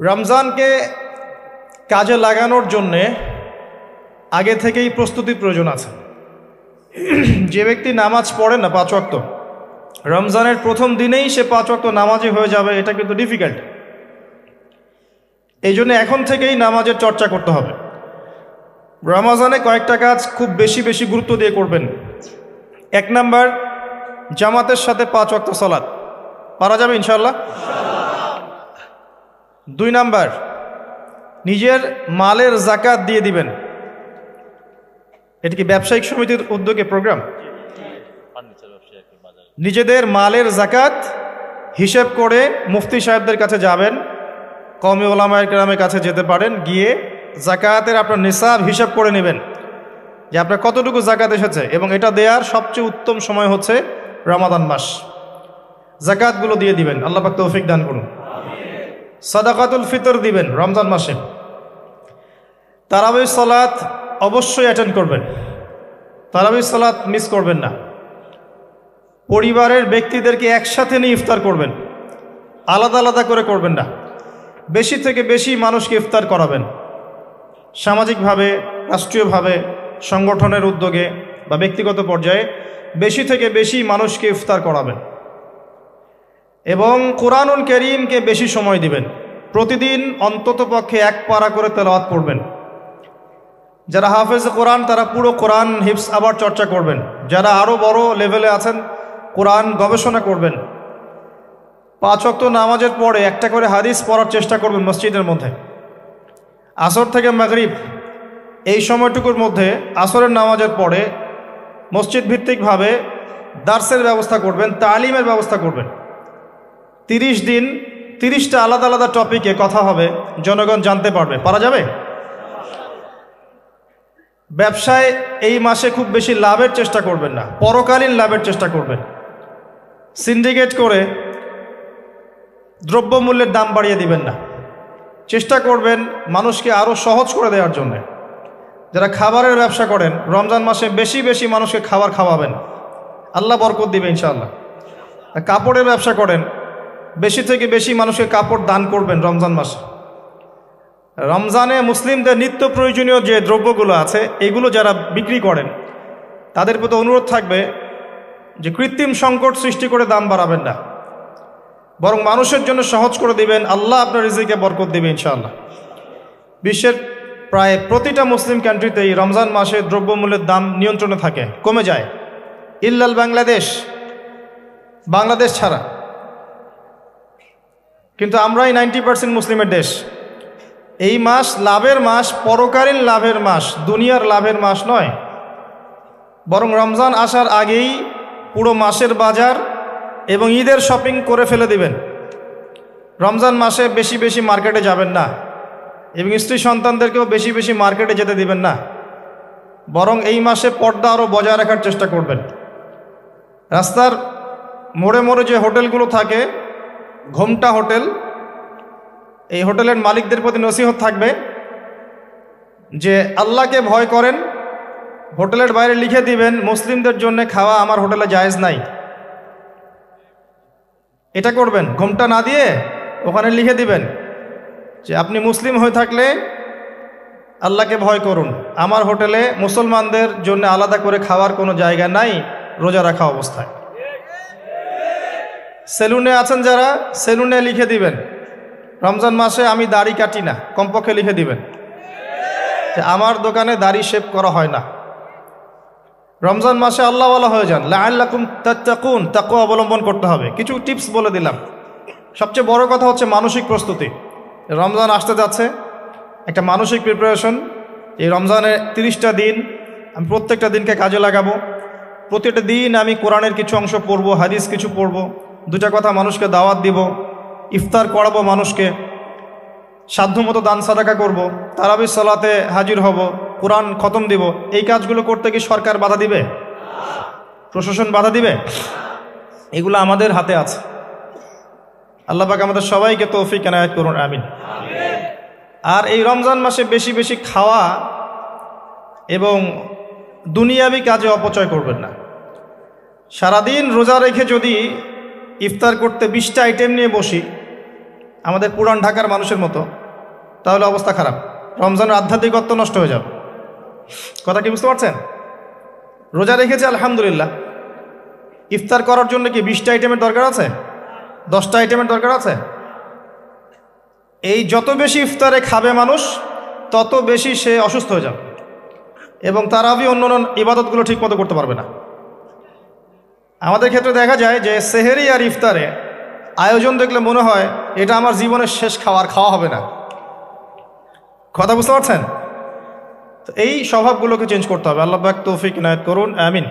রমজানকে কাজে লাগানোর জন্যে আগে থেকেই প্রস্তুতির প্রয়োজন আছে। যে ব্যক্তি নামাজ পড়ে না 5 ওয়াক্ত, রমজানের প্রথম দিনেই সে 5 ওয়াক্ত নামাজি হয়ে যাবে, এটা কিন্তু ডিফিকাল্ট। এই জন্য এখন থেকেই নামাজের চর্চা করতে হবে। রমজানে কয়েকটা কাজ খুব বেশি বেশি গুরুত্ব দিয়ে করবেন। 1 নাম্বার, জামাতের সাথে 5 ওয়াক্ত সালাত পারা যাবে ইনশাআল্লাহ। 2 নাম্বার, নিজের মালের জাকাত দিয়ে দিবেন। এটা কি ব্যবসায়িক সমিতির উদ্যোগে প্রোগ্রাম? নিজেদের মালের জাকাত হিসেব করে মুফতি সাহেবদের কাছে যাবেন, কওমি ওলামায়ে কেরামের কাছে যেতে পারেন, গিয়ে জাকাতের আপনার নিসাব হিসাব করে নেবেন যে আপনার কতটুকু জাকাত এসেছে, এবং এটা দেওয়ার সবচেয়ে উত্তম সময় হচ্ছে রমাদান মাস। জাকাতগুলো দিয়ে দিবেন, আল্লাহ পাক তৌফিক দান করুন। সাদাকাতুল ফিতর দিবেন রমজান মাসে। তারাবির সালাত অবশ্যই অ্যাটেন্ড করবেন, তারাবির সালাত মিস করবেন না। পরিবারের ব্যক্তিদেরকে একসাথে নিয়ে ইফতার করবেন, আলাদা আলাদা করে করবেন না। বেশি থেকে বেশি মানুষকে ইফতার করাবেন, সামাজিকভাবে, রাষ্ট্রীয়ভাবে, সংগঠনের উদ্যোগে বা ব্যক্তিগত পর্যায়ে বেশি থেকে বেশি মানুষকে ইফতার করাবেন। এবং কোরআনুল কারীমকে বেশি সময় দিবেন। প্রতিদিন অন্ততপক্ষে 1 পারা করে তেলাওয়াত পড়বেন। যারা হাফেজ কোরআন তারা পুরো কোরআন হিফজ আবার চর্চা করবেন। যারা আরও বড় লেভেলে আছেন, কোরআন গবেষণা করবেন। 5 ওয়াক্ত নামাজের পরে একটা করে হাদিস পড়ার চেষ্টা করবেন মসজিদের মধ্যে। আসর থেকে মাগরিব এই সময়টুকুর মধ্যে, আসরের নামাজের পরে মসজিদ ভিত্তিকভাবে দার্সের ব্যবস্থা করবেন, তালিমের ব্যবস্থা করবেন। 30 দিন 30টা আলাদা আলাদা টপিকে কথা হবে, জনগণ জানতে পারবে। পারা যাবে? ব্যবসায় এই মাসে খুব বেশি লাভের চেষ্টা করবেন না, পরকালীন লাভের চেষ্টা করবেন। সিন্ডিকেট করে দ্রব্যমূল্যের দাম বাড়িয়ে দিবেন না। চেষ্টা করবেন মানুষকে আরও সহজ করে দেওয়ার জন্য। যারা খাবারের ব্যবসা করেন, রমজান মাসে বেশি বেশি মানুষকে খাবার খাওয়াবেন, আল্লাহ বরকত দিবে ইনশাআল্লাহ। কাপড়ের ব্যবসা করেন, বেশি থেকে বেশি মানুষকে কাপড় দান করবেন রমজান মাসে। রমজানে মুসলিমদের নিত্য প্রয়োজনীয় যে দ্রব্যগুলো আছে, এগুলো যারা বিক্রি করেন তাদের প্রতি অনুরোধ থাকবে যে কৃত্রিম সংকট সৃষ্টি করে দাম বাড়াবেন না, বরং মানুষের জন্য সহজ করে দিবেন। আল্লাহ আপনার রিজিকে বরকত দিবে ইনশাআল্লাহ। বিশ্বের প্রায় প্রতিটা মুসলিম কান্ট্রিতেই রমজান মাসে দ্রব্যমূল্যের দাম নিয়ন্ত্রণে থাকে, কমে যায়, ইল্লাল বাংলাদেশ ছাড়া। কিন্তু আমরাই 90% মুসলিমের দেশ। এই মাস লাভের মাস, পরকালীন লাভের মাস, দুনিয়ার লাভের মাস নয়। বরং রমজান আসার আগেই পুরো মাসের বাজার এবং ঈদের শপিং করে ফেলে দিবেন। রমজান মাসে বেশি বেশি মার্কেটে যাবেন না, এবং স্ত্রী সন্তানদেরকেও বেশি বেশি মার্কেটে যেতে দিবেন না। বরং এই মাসে পর্দা আরও বজায় রাখার চেষ্টা করবেন। রাস্তার মোড়ে মোড়ে যে হোটেলগুলো থাকে, ঘোমটা হোটেল, এই হোটেলের মালিকদের প্রতি নসিহত থাকবে যে আল্লাহকে ভয় করেন। হোটেলের বাইরে লিখে দিবেন, মুসলিমদের জন্য খাওয়া আমার হোটেলে জায়েজ নাই। এটা করবেন, ঘোমটা না দিয়ে ওখানে লিখে দিবেন যে আপনি মুসলিম হয়ে থাকলে আল্লাহকে ভয় করুন, আমার হোটেলে মুসলমানদের জন্য আলাদা করে খাওয়ার কোনো জায়গা নাই রোজা রাখা অবস্থায়। সেলুনে আছেন যারা, সেলুনে লিখে দিবেন রমজান মাসে আমি দাড়ি কাটি না, কমপক্ষে লিখে দিবেন যে আমার দোকানে দাড়ি শেভ করা হয় না। রমজান মাসে আল্লাহওয়ালা হয়ে যান, লাআল্লাকুম তাত্তাকুন, তাকওয়া অবলম্বন করতে হবে। কিছু টিপস বলে দিলাম। সবচেয়ে বড় কথা হচ্ছে মানসিক প্রস্তুতি। রমজান আসতে যাচ্ছে, একটা মানসিক প্রিপারেশন। এই রমজানের 30টা দিন আমি প্রত্যেকটা দিনকে কাজে লাগাবো। প্রতিটা দিন আমি কোরআনের কিছু অংশ পড়ব, হাদিস কিছু পড়ব, 2টা কথা মানুষকে দাওয়াত দিব, ইফতার করাবো মানুষকে, সাধ্যমতো দান সাদাকা করব, তারাবির সালাতে হাজির হব, কোরআন খতম দিব। এই কাজগুলো করতে কি সরকার বাধা দিবে? প্রশাসন বাধা দিবে? এগুলো আমাদের হাতে আছে। আল্লাহ পাক আমাদের সবাইকে তৌফিক এনায়েত করুন, আমিন। আর এই রমজান মাসে বেশি বেশি খাওয়া এবং দুনিয়াবি কাজে অপচয় করবেন না। সারাদিন রোজা রেখে যদি ইফতার করতে 20টা আইটেম নিয়ে বসি, আমাদের পুরান ঢাকার মানুষের মতো, তাহলে অবস্থা খারাপ। রমজানের আধ্যাত্মিকত্ব নষ্ট হয়ে যাবে। কথা কি বুঝতে পারছেন? রোজা রেখেছে আলহামদুলিল্লাহ, ইফতার করার জন্য কি 20টা আইটেমের দরকার আছে? 10টা আইটেমের দরকার আছে? এই যত বেশি ইফতারে খাবে মানুষ, তত বেশি সে অসুস্থ হয়ে যাবে এবং তারাবি অন্য ইবাদতগুলো ঠিক মতো করতে পারবে না। আমাদের ক্ষেত্রে দেখা যায় যে সেহেরি আর ইফতারে আয়োজন দেখলে মনে হয় এটা আমার জীবনের শেষ খাওয়া হবে না। কথা বুঝতে পারছেন? তো এই স্বভাবগুলোকে চেঞ্জ করতে হবে। আল্লাহ পাক তৌফিক ইনায়েত করুন, আমিন।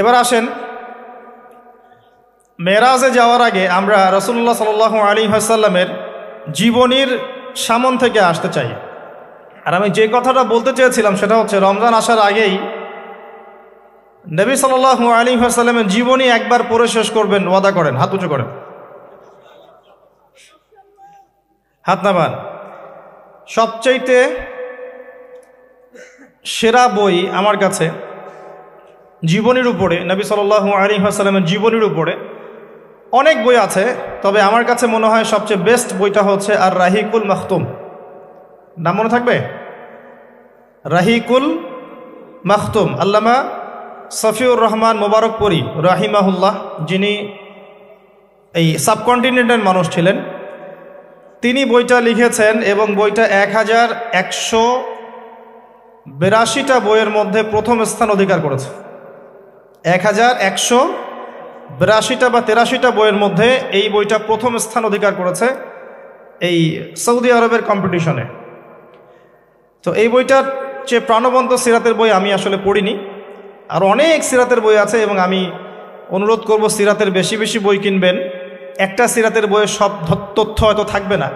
এবার আসেন, মেরাজে যাওয়ার আগে আমরা রাসূলুল্লাহ সাল্লাল্লাহু আলাইহি ওয়াসাল্লামের জীবনীর সামন থেকে আসতে চাই। আর আমি যে কথাটা বলতে চেয়েছিলাম সেটা হচ্ছে, রমজান আসার আগেই নবী সাল্লাল্লাহু আলাইহি ওয়াসাল্লামের জীবনী একবার পড়ে শেষ করবেন, ওয়াদা করেন। হাত উঁচু করেন, হাত নামান। সবচাইতে সেরা বই আমার কাছে জীবনীর উপরে, নবী সাল্লাল্লাহু আলাইহি ওয়াসাল্লামের জীবনীর উপরে অনেক বই আছে, তবে আমার কাছে মনে হয় সবচেয়ে বেস্ট বইটা হচ্ছে আর রাহিকুল মাখতুম। নাম মনে থাকবে? রাহিকুল মাখতুম, আল্লামা সফিউর রহমান মোবারকপুরী রাহিমাহুল্লাহ, যিনি এই সাবকন্টিনেন্টের মানুষ ছিলেন, তিনি বইটা লিখেছেন এবং বইটা 1182টা বইয়ের মধ্যে প্রথম স্থান অধিকার করেছে। 1182টা বা 83টা বইয়ের মধ্যে এই বইটা প্রথম স্থান অধিকার করেছে এই সৌদি আরবের কম্পিটিশনে। তো এই বইটার চেয়ে প্রাণবন্ত সিরাতের বই আমি আসলে পড়িনি। আর অনেক সিরাতের বই আছে এবং আমি অনুরোধ করব সিরাতের বেশি বেশি বই কিনবেন। একটা সিরাতের বইয়ের সব তথ্য হয়তো থাকবে না,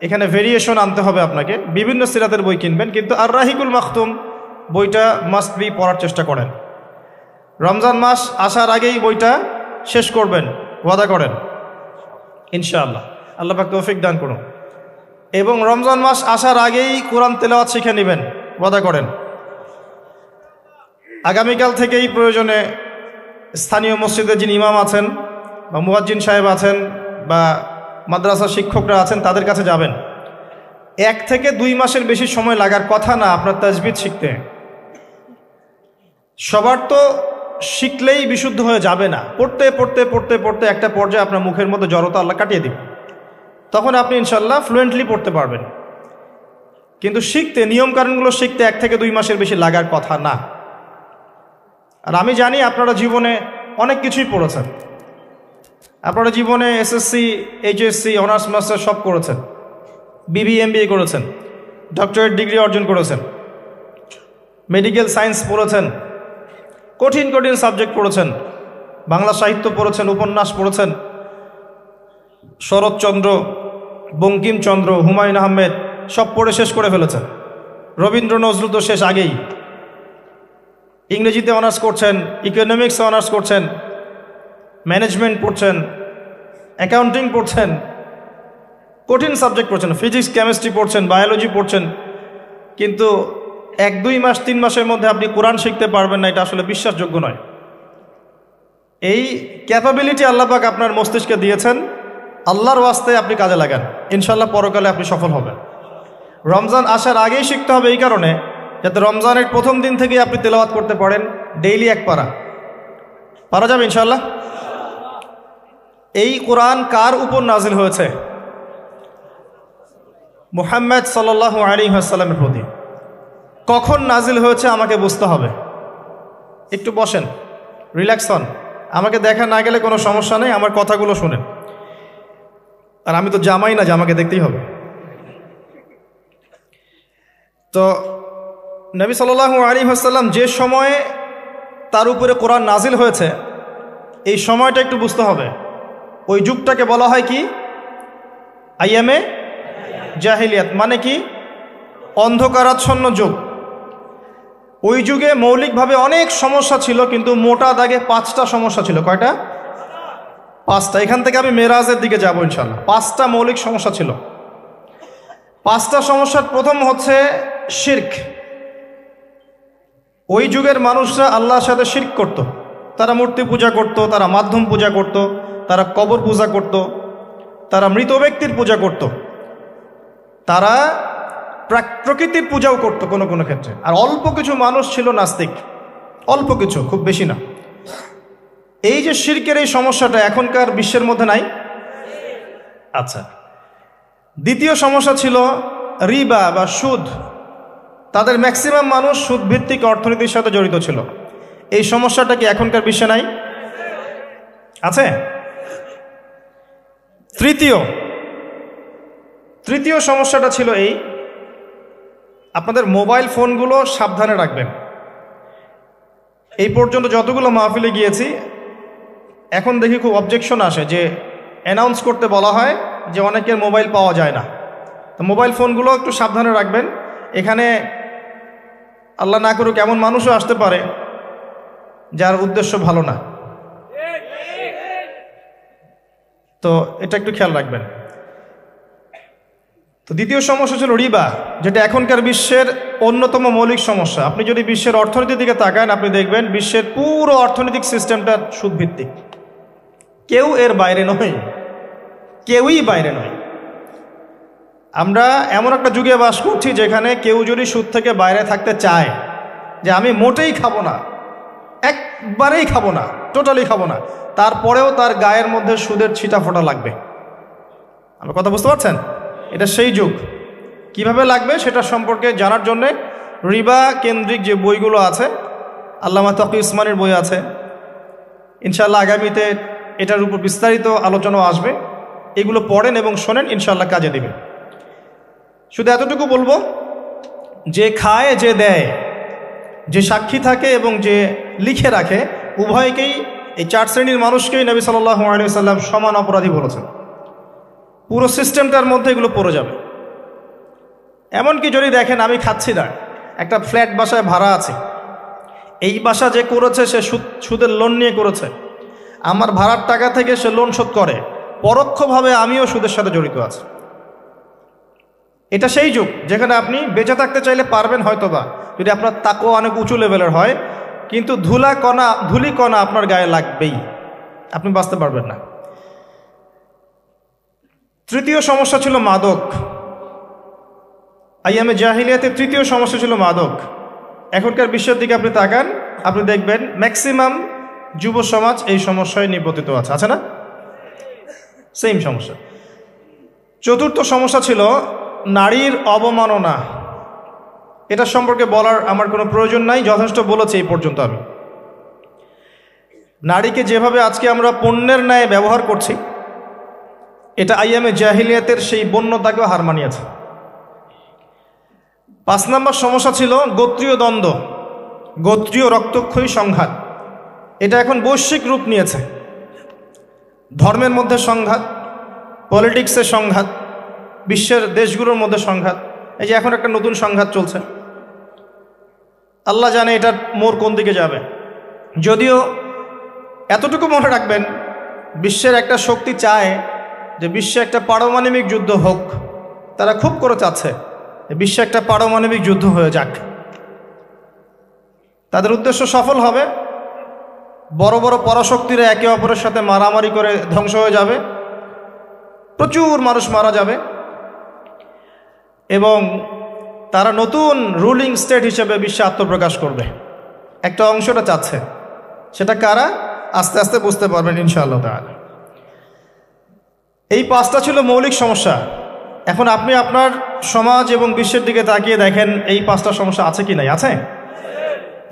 এখানে ভেরিয়েশন আনতে হবে আপনাকে। বিভিন্ন সিরাতের বই কিনবেন, কিন্তু আর রাহিকুল মাখতুম বইটা মাস্ট বি পড়ার চেষ্টা করেন। রমজান মাস আসার আগেই বইটা শেষ করবেন, ওয়াদা করেন ইনশাআল্লাহ। আল্লাহ পাক তৌফিক দান করুন। এবং রমজান মাস আসার আগেই কোরআন তেলাওয়াত শিখে নেবেন, ওয়াদা করেন। আগামীকাল থেকেই প্রয়োজনে স্থানীয় মসজিদে যিনি ইমাম আছেন বা মুয়াজ্জিন সাহেব আছেন বা মাদ্রাসা শিক্ষকরা আছেন, তাদের কাছে যাবেন। 1 থেকে 2 মাসের বেশি সময় লাগার কথা না আপনার তাজবিদ শিখতে। সবার তো শিখলেই বিশুদ্ধ হয়ে যাবে না। পড়তে পড়তে পড়তে পড়তে একটা পর্যায়ে আপনার মুখের মধ্যে জড়তা আল্লাহ কাটিয়ে দিবে, তখন আপনি ইনশাল্লাহ ফ্লুয়েন্টলি পড়তে পারবেন। কিন্তু শিখতে, নিয়মকানুনগুলো শিখতে 1 থেকে 2 মাসের বেশি লাগার কথা না। আর আমি জানি আপনারা জীবনে অনেক কিছুই পড়েছেন। আপনারা জীবনে এসএসসি, এইচএসসি, অনার্স মাস্টার সব করেছেন, বিবি এমবিএ করেছেন, ডক্টরেট ডিগ্রি অর্জন করেছেন, মেডিকেল সায়েন্স পড়েছেন, কঠিন কঠিন সাবজেক্ট পড়েছেন, বাংলা সাহিত্য পড়েছেন, উপন্যাস পড়েছেন, শরৎচন্দ্র, বঙ্কিমচন্দ্র, হুমায়ুন আহমেদ সব পড়ে শেষ করে ফেলেছেন। রবীন্দ্র নজরুল তো শেষ আগেই। ইংরেজিতে অনার্স করছেন, ইকোনমিক্সে অনার্স করছেন, ম্যানেজমেন্ট পড়ছেন, অ্যাকাউন্টিং পড়ছেন, কঠিন সাবজেক্ট পড়ছেন, ফিজিক্স কেমিস্ট্রি পড়ছেন, বায়োলজি পড়ছেন, কিন্তু 1-2 মাস 3 মাসের মধ্যে আপনি কোরআন শিখতে পারবেন না, এটা আসলে বিশ্বাসযোগ্য নয়। এই ক্যাপাবিলিটি আল্লাহ পাক আপনার মস্তিষ্কে দিয়েছেন, আল্লাহর ওয়াস্তে আপনি কাজে লাগান, ইনশাল্লাহ পরকালে আপনি সফল হবেন। রমজান আসার আগেই শিখতে হবে এই কারণে, যাতে রমজানের প্রথম দিন থেকেই আপনি তেলাওয়াত করতে পারেন, ডেইলি 1 পারা। পারা যাবে ইনশাল্লাহ। এই কোরআন কার উপর নাজিল হয়েছে? মুহাম্মদ সাল্লাল্লাহু আলাইহি ওয়াসাল্লামের প্রতি। কখন নাজিল হয়েছে আমাকে বুঝতে হবে। একটু বসেন, রিল্যাক্স হন, আমাকে দেখা না গেলে কোনো সমস্যা নেই, আমার কথাগুলো শুনেন। আর আমি তো জামাই না যে আমাকে দেখতেই হবে। তো নবী সাল্লাল্লাহু আলাইহি ওয়াসাল্লাম যে সময়ে তার উপরে কোরআন নাজিল হয়েছে, এই সময়টা একটু বুঝতে হবে। ওই যুগটাকে বলা হয় কি? আইয়ামে জাহিলিয়াত, মানে কি? অন্ধকারাচ্ছন্ন যুগ। ওই যুগে মৌলিকভাবে অনেক সমস্যা ছিল, কিন্তু মোটা দাগে 5টা সমস্যা ছিল। কয়টা? 5টা। এখান থেকে আমি মেরাজের দিকে যাব ইনশাল্লাহ। 5টা মৌলিক সমস্যা ছিল। 5টা সমস্যার প্রথম হচ্ছে শিরক। ওই যুগের মানুষরা আল্লাহর সাথে শিরক করত। তারা মূর্তি পূজা করত, তারা মাধ্যম পূজা করত, তারা কবর পূজা করত, তারা মৃত ব্যক্তির পূজা করত, তারা প্রকৃতির পূজাও করত কোনো কোনো ক্ষেত্রে। আর অল্প কিছু মানুষ ছিল নাস্তিক, অল্প কিছু, খুব বেশি না। এই যে শিরকের এই সমস্যাটা এখনকার বিশ্বের মধ্যে নাই। আচ্ছা, দ্বিতীয় সমস্যা ছিল রিবা বা সুদ। তাদের ম্যাক্সিমাম মানুষ সুদ ভিত্তিক অর্থনীতির সাথে জড়িত ছিল। এই সমস্যাটা কি এখনকার বিশ্বে নাই? আছে। তৃতীয় সমস্যাটা ছিল এই, আপনাদের মোবাইল ফোনগুলো সাবধানে রাখবেন। এই পর্যন্ত যতগুলো মাহফিলে গিয়েছি, এখন দেখি খুব অবজেকশন আসে যে অ্যানাউন্স করতে বলা হয় যে অনেকের মোবাইল পাওয়া যায় না। তো মোবাইল ফোনগুলো একটু সাবধানে রাখবেন। এখানে আল্লাহ না করুক এমন মানুষও আসতে পারে যার উদ্দেশ্য ভালো না, তো এটা একটু খেয়াল রাখবেন। তো দ্বিতীয় সমস্যা ছিল রিবা, যেটা এখনকার বিশ্বের অন্যতম মৌলিক সমস্যা। আপনি যদি বিশ্বের অর্থনীতির দিকে তাকান, আপনি দেখবেন বিশ্বের পুরো অর্থনৈতিক সিস্টেমটা সুদভিত্তিক। কেউ এর বাইরে নয়, কেউই বাইরে নয়। আমরা এমন একটা যুগে বাস করছি যেখানে কেউ যদি সুদ থেকে বাইরে থাকতে চায়, যে আমি মোটেই খাবো না, একবারেই খাবো না, টোটালি খাবো না, তারপরেও তার গায়ের মধ্যে সুদের ছিটা ফোটা লাগবে। আমার কথা বুঝতে পারছেন? এটা সেই যুগ। কিভাবে লাগবে সেটা সম্পর্কে জানার জন্যে রিবা কেন্দ্রিক যে বইগুলো আছে, আল্লামা তকি উসমানের বই আছে, ইনশাআল্লাহ আগামীতে এটার উপর বিস্তারিত আলোচনা আসবে। এগুলো পড়েন এবং শোনেন, ইনশাআল্লাহ কাজে দেবে। শুধু এতটুকু বলবো, যে খায় যে দেয়, যে সাক্ষী থাকে এবং যে লিখে রাখে, উভয়কেই, এই 4 শ্রেণীর মানুষকেই নবী সাল্লাল্লাহু আলাইহি ওয়াসাল্লাম সমান অপরাধী বলেছেন। পুরো সিস্টেমটার মধ্যে এগুলো পড়ে যাবে। এমনকি যদি দেখেন আমি খাচ্ছি না, একটা ফ্ল্যাট বাসায় ভাড়া আছে, এই বাসা যে করেছে সে সুদের লোন নিয়ে করেছে, আমার ভাড়ার টাকা থেকে সে লোন শোধ করে, পরোক্ষভাবে আমিও সুদের সাথে জড়িত আছি। এটা সেই যুগ যেখানে আপনি বেঁচে থাকতে চাইলে পারবেন হয়তোবা, যদি আপনার তাকওয়া অনেক উঁচু লেভেলের হয়, কিন্তু ধুলিকণা আপনার গায়ে লাগবেই, আপনি বাঁচতে পারবেন না। তৃতীয় সমস্যা ছিল মাদক। আইয়ামে জাহিলিয়াতের তৃতীয় সমস্যা ছিল মাদক। এখনকার বিশ্বের দিকে আপনি তাকান, আপনি দেখবেন ম্যাক্সিমাম যুব সমাজ এই সমস্যায় নিপতিত আছে, আছে না? সেম সমস্যা। চতুর্থ সমস্যা ছিল নারীর অবমাননা। এটা সম্পর্কে বলার আমার কোনো প্রয়োজন নাই, যথেষ্ট বলেছি এই পর্যন্ত আমি। নারীকে যেভাবে আজকে আমরা পণ্যের ন্যায় ব্যবহার করছি, এটা আইয়ামে জাহিলিয়াতের সেই বন্যতাকেও হার মানিয়েছে। 5 নম্বর সমস্যা ছিল গোত্রীয় দ্বন্দ্ব, গোত্রীয় রক্তক্ষয়ী সংঘাত। এটা এখন বৈশ্বিক রূপ নিয়েছে। ধর্মের মধ্যে সংঘাত, পলিটিক্সের সংঘাত, বিশ্বের দেশগুলোর মধ্যে সংঘাত। এই যে এখন একটা নতুন সংঘাত চলছে, আল্লাহ জানে এটার মোড় কোন দিকে যাবে। যদিও এতটুকু মনে রাখবেন, বিশ্বের একটা শক্তি চায় যে বিশ্বে একটা পারমাণবিক যুদ্ধ হোক। তারা খুব করে চাচ্ছে বিশ্বে একটা পারমাণবিক যুদ্ধ হয়ে যাক। তাদের উদ্দেশ্য সফল হবে, বড় বড় পরাশক্তিরা একে অপরের সাথে মারামারি করে ধ্বংস হয়ে যাবে, প্রচুর মানুষ মারা যাবে, এবং তারা নতুন রুলিং স্টেট হিসেবে বিশ্বে আত্মপ্রকাশ করবে। একটা অংশটা চাচ্ছে, সেটা কারা আস্তে আস্তে বুঝতে পারবেন ইনশাআল্লাহ তাআলা। এই 5টা ছিল মৌলিক সমস্যা। এখন আপনি আপনার সমাজ এবং বিশ্বের দিকে তাকিয়ে দেখেন এই 5টা সমস্যা আছে কি নাই? আছে।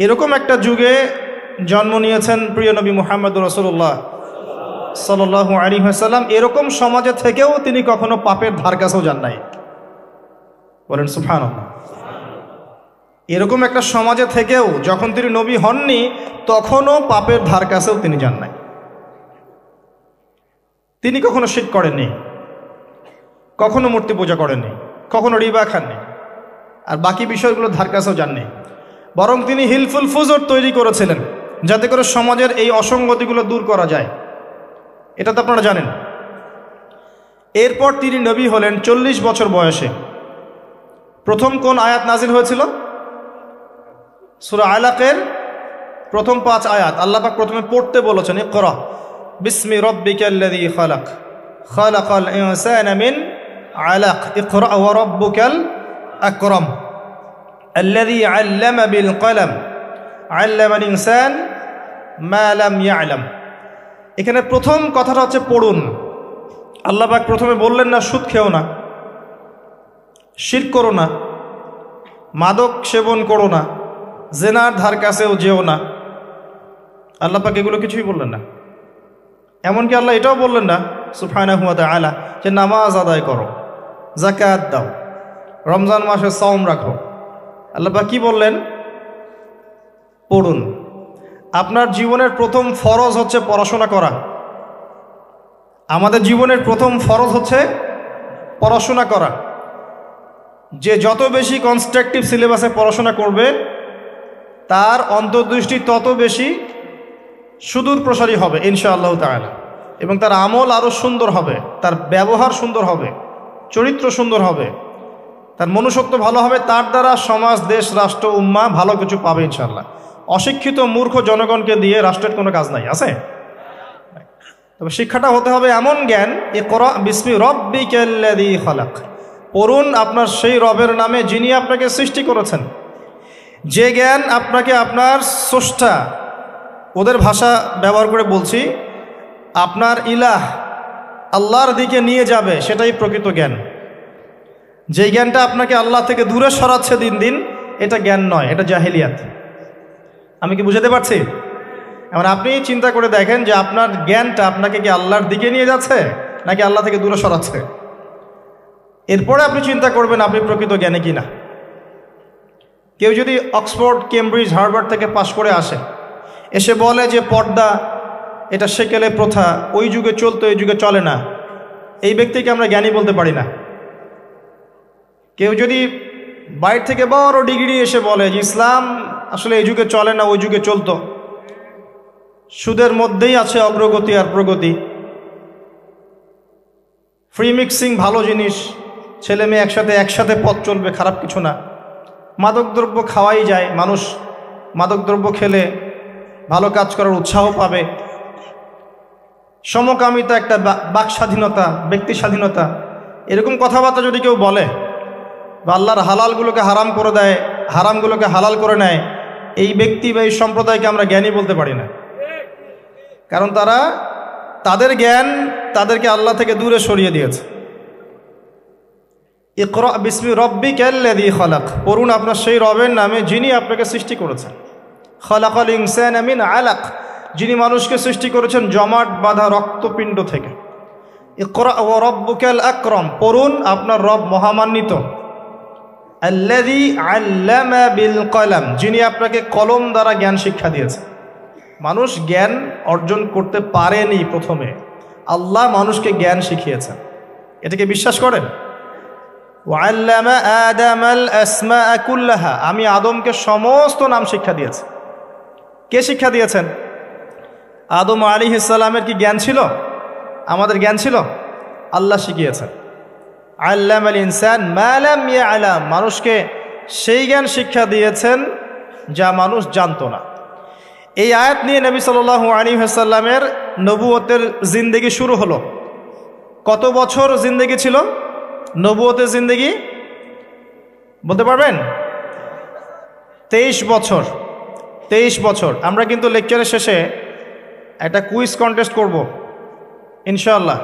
এরকম একটা যুগে জন্ম নিয়েছেন প্রিয় নবী মুহাম্মদুর রাসূলুল্লাহ সাল্লাল্লাহু আলাইহি ওয়াসাল্লাম। এরকম সমাজে থেকেও তিনি কখনো পাপের ধার কাছেও যান নাই। বলেন সুবহানাল্লাহ। এরকম একটা সমাজে থেকেও যখন তিনি নবী হননি, তখনও পাপের ধার কাছেও তিনি যান নাই। তিনি কখনো শিরক করেননি, কখনো মূর্তি পূজা করেননি, কখনো রিবা খাননি, আর বাকি বিষয়গুলো ধার কাছেও যাননি। বরং তিনি হিলফুল ফুজর তৈরি করেছিলেন যাতে করে সমাজের এই অসঙ্গতিগুলো দূর করা যায়। এটা তো আপনারা জানেন। এরপর তিনি নবী হলেন 40 বছর বয়সে। প্রথম কোন আয়াত নাজিল হয়েছিল? সূরা আলাকের প্রথম 5 আয়াত আল্লাহ পাক প্রথমে পড়তে বলেছেন, ইকরা বিসমি রাব্বিকাল্লাযী খালাক। খালাকাল ইনসানা মিন আলাক ইকরা ওয়া রাব্বুকাল আকরাম আল্লাযী আল্লামা বিল কলম আল্লামাল ইনসান মা লাম ইয়ালাম। এখানে প্রথম কথাটা হচ্ছে পড়ুন। আল্লাহ পাক প্রথমে বললেন না সুদ খেও না, শিরক করো না, মাদক সেবন করো না, জেনার ধার কাছেও যেও না। আল্লাহ পাক এগুলো কিছুই বললেন না। এমনকি আল্লাহ এটাও বললেন না সুবহানাহু ওয়া তাআলা যে নামাজ আদায় করো, যাকাত দাও, রমজান মাসে সাওম রাখো। আল্লাহ পাক কি বললেন? পড়ুন। আপনার জীবনের প্রথম ফরজ হচ্ছে পড়াশোনা করা। আমাদের জীবনের প্রথম ফরজ হচ্ছে পড়াশোনা করা। যে যত বেশি কনস্ট্রাকটিভ সিলেবাসে পড়াশোনা করবে তার অন্তর্দৃষ্টি তত বেশি সুদূর প্রসারী হবে ইনশাআল্লাহ তাআলা, এবং তার আমল আরও সুন্দর হবে, তার ব্যবহার সুন্দর হবে, চরিত্র সুন্দর হবে, তার মনুষ্যত্ব ভালো হবে। তার দ্বারা সমাজ, দেশ, রাষ্ট্র, উম্মাহ ভালো কিছু পাবে ইনশাআল্লাহ। অশিক্ষিত মূর্খ জনগণকে দিয়ে রাষ্ট্রের কোনো কাজ নাই, আছে? তবে শিক্ষাটা হতে হবে এমন জ্ঞান, ইকরা বিসমি রাব্বিকাল্লাযী খালাক। পড়ুন আপনার সেই রবের নামে যিনি আপনাকে সৃষ্টি করেছেন। যে জ্ঞান আপনাকে আপনার স্রষ্টা, ওদের ভাষা ব্যবহার করে বলছি, আপনার ইলাহ আল্লাহর দিকে নিয়ে যাবে, সেটাই প্রকৃত জ্ঞান। যে জ্ঞানটা আপনাকে আল্লাহ থেকে দূরে সরাচ্ছে দিন দিন, এটা জ্ঞান নয়, এটা জাহেলিয়াত। আমি কি বুঝাতে পারছি? এবার আপনি চিন্তা করে দেখেন যে আপনার জ্ঞানটা আপনাকে কি আল্লাহর দিকে নিয়ে যাচ্ছে নাকি আল্লাহ থেকে দূরে সরাচ্ছে। এরপরে আপনি চিন্তা করবেন আপনি প্রকৃত জ্ঞানী কিনা। কেউ যদি অক্সফোর্ড, কেমব্রিজ, হার্ভার্ড থেকে পাশ করে আসে, এসে বলে যে পর্দা এটা সেকেলে প্রথা, ওই যুগে চলতো এই যুগে চলে না, এই ব্যক্তিকে আমরা জ্ঞানী বলতে পারি না। কেউ যদি বাইরে থেকে বড় ডিগ্রি এসে বলে যে ইসলাম আসলে এই যুগে চলে না ওই যুগে চলতো, সুদের মধ্যেই আছে অগ্রগতি আর প্রগতি, ফ্রি মিক্সিং ভালো জিনিস, ছেলে মেয়ে একসাথে পথ চলবে, খারাপ কিছু না, মাদকদ্রব্য খাওয়াই যায়, মানুষ মাদকদ্রব্য খেলে ভালো কাজ করার উৎসাহ পাবে, সমকামিতা একটা বাক স্বাধীনতা, ব্যক্তি স্বাধীনতা, এরকম কথাবার্তা যদি কেউ বলে বা আল্লাহর হালালগুলোকে হারাম করে দেয়, হারামগুলোকে হালাল করে নেয়, এই ব্যক্তি বা এই সম্প্রদায়কে আমরা জ্ঞানী বলতে পারি না। কারণ তাদের জ্ঞান তাদেরকে আল্লাহ থেকে দূরে সরিয়ে দিয়েছে। ইকরা বিসমি রাব্বিকাল্লাযী খালাক। পড়ুন আপনার সেই রবের নামে যিনি আপনাকে সৃষ্টি করেছেন। খালাকাল ইনসানা মিন আলাক, যিনি মানুষকে সৃষ্টি করেছেন জমাট বাঁধা রক্তপিণ্ড থেকে। ইকরা ওয়া রাব্বুকাল আকরাম, পড়ুন আপনার রব মহামান্বিত। আল্লাযী আল্লামা বিল কলম, যিনি আপনাকে কলম দ্বারা জ্ঞান শিক্ষা দিয়েছে। মানুষ জ্ঞান অর্জন করতে পারেনি প্রথমে, আল্লাহ মানুষকে জ্ঞান শিখিয়েছেন। এটাকে বিশ্বাস করেন? ওয়াল্লামা আদামাল আসমাআ কুল্লাহা, আমি আদমকে সমস্ত নাম শিক্ষা দিয়েছি। কে শিক্ষা দিয়েছেন? আদম আলাইহিস সালামের কি জ্ঞান ছিল? আমাদের জ্ঞান ছিল? আল্লাহ শিখিয়েছেন। আল্লামাল ইনসান মা লাম ইয়ালাম, মানুষকে সেই জ্ঞান শিক্ষা দিয়েছেন যা মানুষ জানতো না। এই আয়াত নিয়ে নবী সাল্লাল্লাহু আলাইহি ওয়াসাল্লামের নবুয়তের জিন্দেগি শুরু হলো। কত বছর জিন্দেগি ছিল নবুয়তের জিন্দেগি? বলতে পারবেন? 23 বছর। 23 বছর। আমরা কিন্তু লেকচারের শেষে একটা কুইজ কন্টেস্ট করব ইনশাআল্লাহ।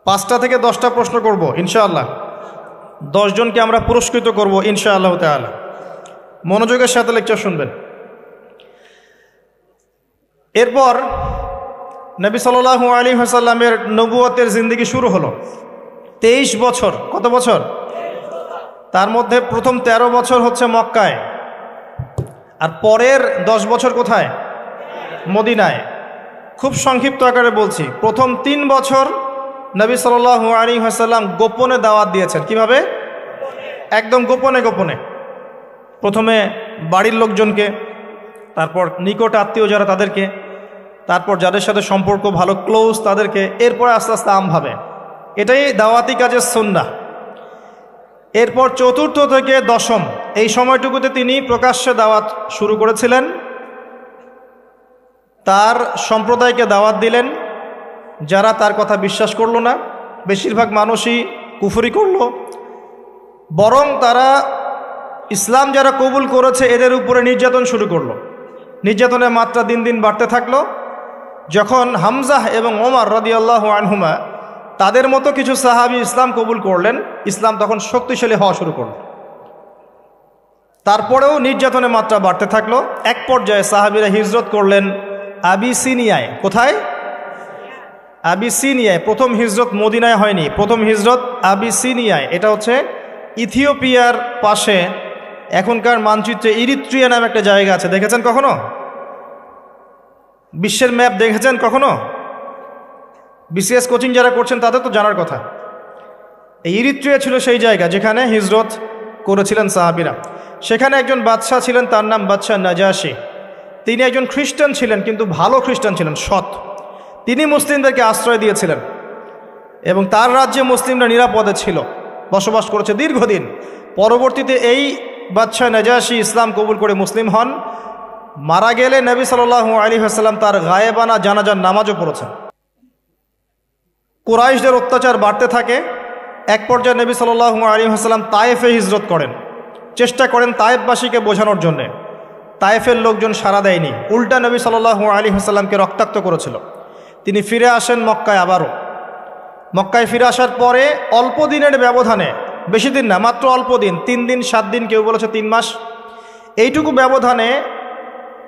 5টা থেকে 10টা প্রশ্ন করব ইনশাআল্লাহ। 10 জনকে আমরা পুরস্কৃত করব ইনশাআল্লাহ তাআলা। মনোযোগের সাথে লেকচার শুনবেন। এরপর নবী সাল্লাল্লাহু আলাইহি ওয়াসাল্লামের নবুয়তের জিন্দেগি শুরু হলো। 23 বছর। কত বছর? তার মধ্যে প্রথম 13 বছর হচ্ছে মক্কায়, আর পরের 10 বছর কোথায়? মদিনায়। খুব সংক্ষিপ্ত আকারে বলছি, প্রথম 3 বছর নবী সাল্লাল্লাহু আলাইহি ওয়াসাল্লাম গোপনে দাওয়াত দিয়েছেন। কিভাবে? একদম গোপনে গোপনে। প্রথমে বাড়ির লোকজনকে, তারপর নিকট আত্মীয় যারা তাদেরকে, তারপর যাদের সাথে সম্পর্ক ভালো ক্লোজ তাদেরকে, এরপর আস্তে আস্তে আমভাবে। এটাই দাওয়াতি কাজের সুন্নাহ। এরপর 4র্থ থেকে 10ম এই সময়টুকুতে তিনি প্রকাশ্যে দাওয়াত শুরু করেছিলেন, তার সম্প্রদায়কে দাওয়াত দিলেন, যারা তার কথা বিশ্বাস করলো না, বেশিরভাগ মানুষই কুফরি করলো, বরং তারা ইসলাম যারা কবুল করেছে এদের উপরে নির্যাতন শুরু করলো। নির্যাতনের মাত্রা দিন দিন বাড়তে থাকলো। যখন হামজাহ এবং ওমর রাদিয়াল্লাহু আনহুমা তাদের মতো কিছু সাহাবী ইসলাম কবুল করলেন, ইসলাম তখন শক্তিশালী হওয়া শুরু করল। তারপরেও নির্যাতনের মাত্রা বাড়তে থাকলো। এক পর্যায়ে সাহাবীরা হিজরত করলেন আবিসিনিয়ায়। কোথায়? আবিসিনিয়ায়। প্রথম হিজরত মদিনায় হয়নি, প্রথম হিজরত আবিসিনিয়ায়। এটা হচ্ছে ইথিওপিয়ার পাশে, এখনকার মানচিত্রে ইরিত্রিয়া নামে একটা জায়গা আছে। দেখেছেন কখনো? বিশ্বের ম্যাপ দেখেছেন কখনো? বিসিএস কোচিং যারা করছেন তাদের তো জানার কথা। এই ইরিত্রিয়া ছিল সেই জায়গা যেখানে হিজরত করেছিলেন সাহাবীরা। সেখানে একজন বাদশাহ ছিলেন, তার নাম বাদশাহ নাজাশী। তিনি একজন খ্রিস্টান ছিলেন, কিন্তু ভালো খ্রিস্টান ছিলেন, সৎ। তিনি মুসলিমদেরকে আশ্রয় দিয়েছিলেন এবং তার রাজ্যে মুসলিমরা নিরাপদে ছিল, বসবাস করেছে দীর্ঘদিন। পরবর্তীতে এই বাদশাহ নাজাশী ইসলাম কবুল করে মুসলিম হন। মারা গেলে নবী সাল্লাল্লাহু আলাইহি ওয়াসাল্লাম তার গায়েবানা জানাজার নামাজও পড়েছেন। কুরাইশদের অত্যাচার বাড়তে থাকে। এক পর্যায়ে নবী সাল্লাল্লাহু আলাইহি ওয়াসাল্লাম তায়েফে হিজরত করেন, চেষ্টা করেন তায়েফবাসীকে বোঝানোর জন্যে। তায়েফের লোকজন সাড়া দেয়নি, উল্টা নবী সাল্লাল্লাহু আলাইহি ওয়াসাল্লামকে রক্তাক্ত করেছিল। তিনি ফিরে আসেন মক্কায়। আবারও মক্কায় ফিরে আসার পরে অল্প দিনের ব্যবধানে, বেশি দিন না, মাত্র অল্প দিন, 3 দিন 7 দিন, কেউ বলেছে 3 মাস, এইটুকু ব্যবধানে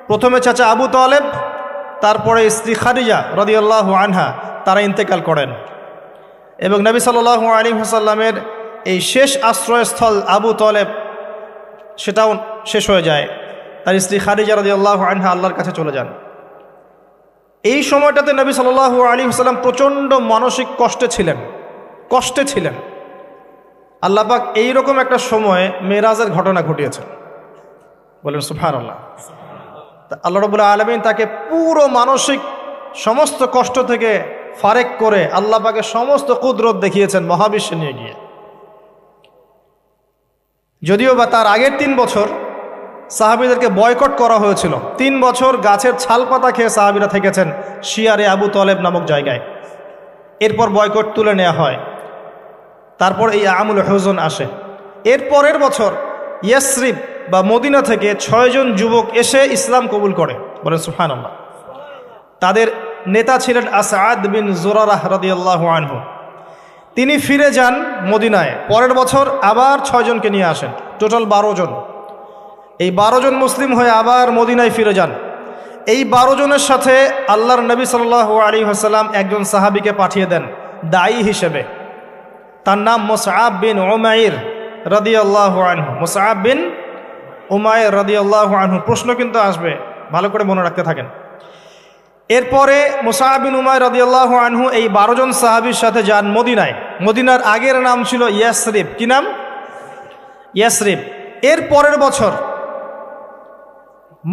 প্রথমে চাচা আবু তালেব, তারপরে স্ত্রী খাদিজা রাদিয়াল্লাহু আনহা, তারা ইন্তেকাল করেন। এবং নবী সাল্লাল্লাহু আলাইহি ওয়াসাল্লামের এই শেষ আশ্রয়স্থল আবু তালেব, সেটাও শেষ হয়ে যায়। তার স্ত্রী খাদিজা রাদিয়াল্লাহু আনহা আল্লাহর কাছে চলে যান। এই সময়টাতে নবী সাল্লাল্লাহু আলাইহি ওয়াসাল্লাম প্রচণ্ড মানসিক কষ্টে ছিলেন। আল্লাহ পাক এইরকম একটা সময়ে মেরাজের ঘটনা ঘটিয়েছেন। বলেন সুবহানাল্লাহ। আল্লাহ রাব্বুল আলামিন তাকে পুরো মানসিক সমস্ত কষ্ট থেকে ফারেক করে আল্লাহ পাকের সমস্ত কুদরত দেখিয়েছেন মহাবিশ্বে নিয়ে গিয়ে। যদিও বা তার আগের 3 বছর সাহাবীদেরকে বয়কট করা হয়েছিল। 3 বছর গাছের ছাল পাতা খেয়ে সাহাবীরা থেকেছেন শিয়ারে আবু তালেব নামক জায়গায়। এরপর বয়কট তুলে নেওয়া হয়। তারপর এই আমুল হুজন আসে। এর পরের বছর ইয়াসরিব বা মদিনা থেকে 6 জন যুবক এসে ইসলাম কবুল করে। বলেন সুবহানাল্লাহ। তাদের নেতা ছিলেন আসাদ বিন জুরারাহ রাদিয়াল্লাহু আনহু। তিনি ফিরে যান মদিনায়। পরের বছর আবার 6 জনকে নিয়ে আসেন, টোটাল 12 জন। এই 12 জন মুসলিম হয়ে আবার মদিনায় ফিরে যান। এই 12 জনের সাথে আল্লাহর নবী সাল্লাল্লাহু আলাইহি ওয়াসাল্লাম একজন সাহাবীকে পাঠিয়ে দেন দায়ী হিসেবে। তার নাম মুসআব বিন উমাইর রাদিয়াল্লাহু আনহু। মুসআব বিন উমাইর রাদিয়াল্লাহু আনহু। প্রশ্ন কিন্তু আসবে, ভালো করে মনে রাখতে থাকেন। এরপরে মুসআব বিন উমাইর রাদিয়াল্লাহু আনহু এই 12 জন সাহাবীর সাথে যান মদিনায়। মদিনার আগের নাম ছিল ইয়াসরিব। কি নাম? ইয়াসরিব। এর পরের বছর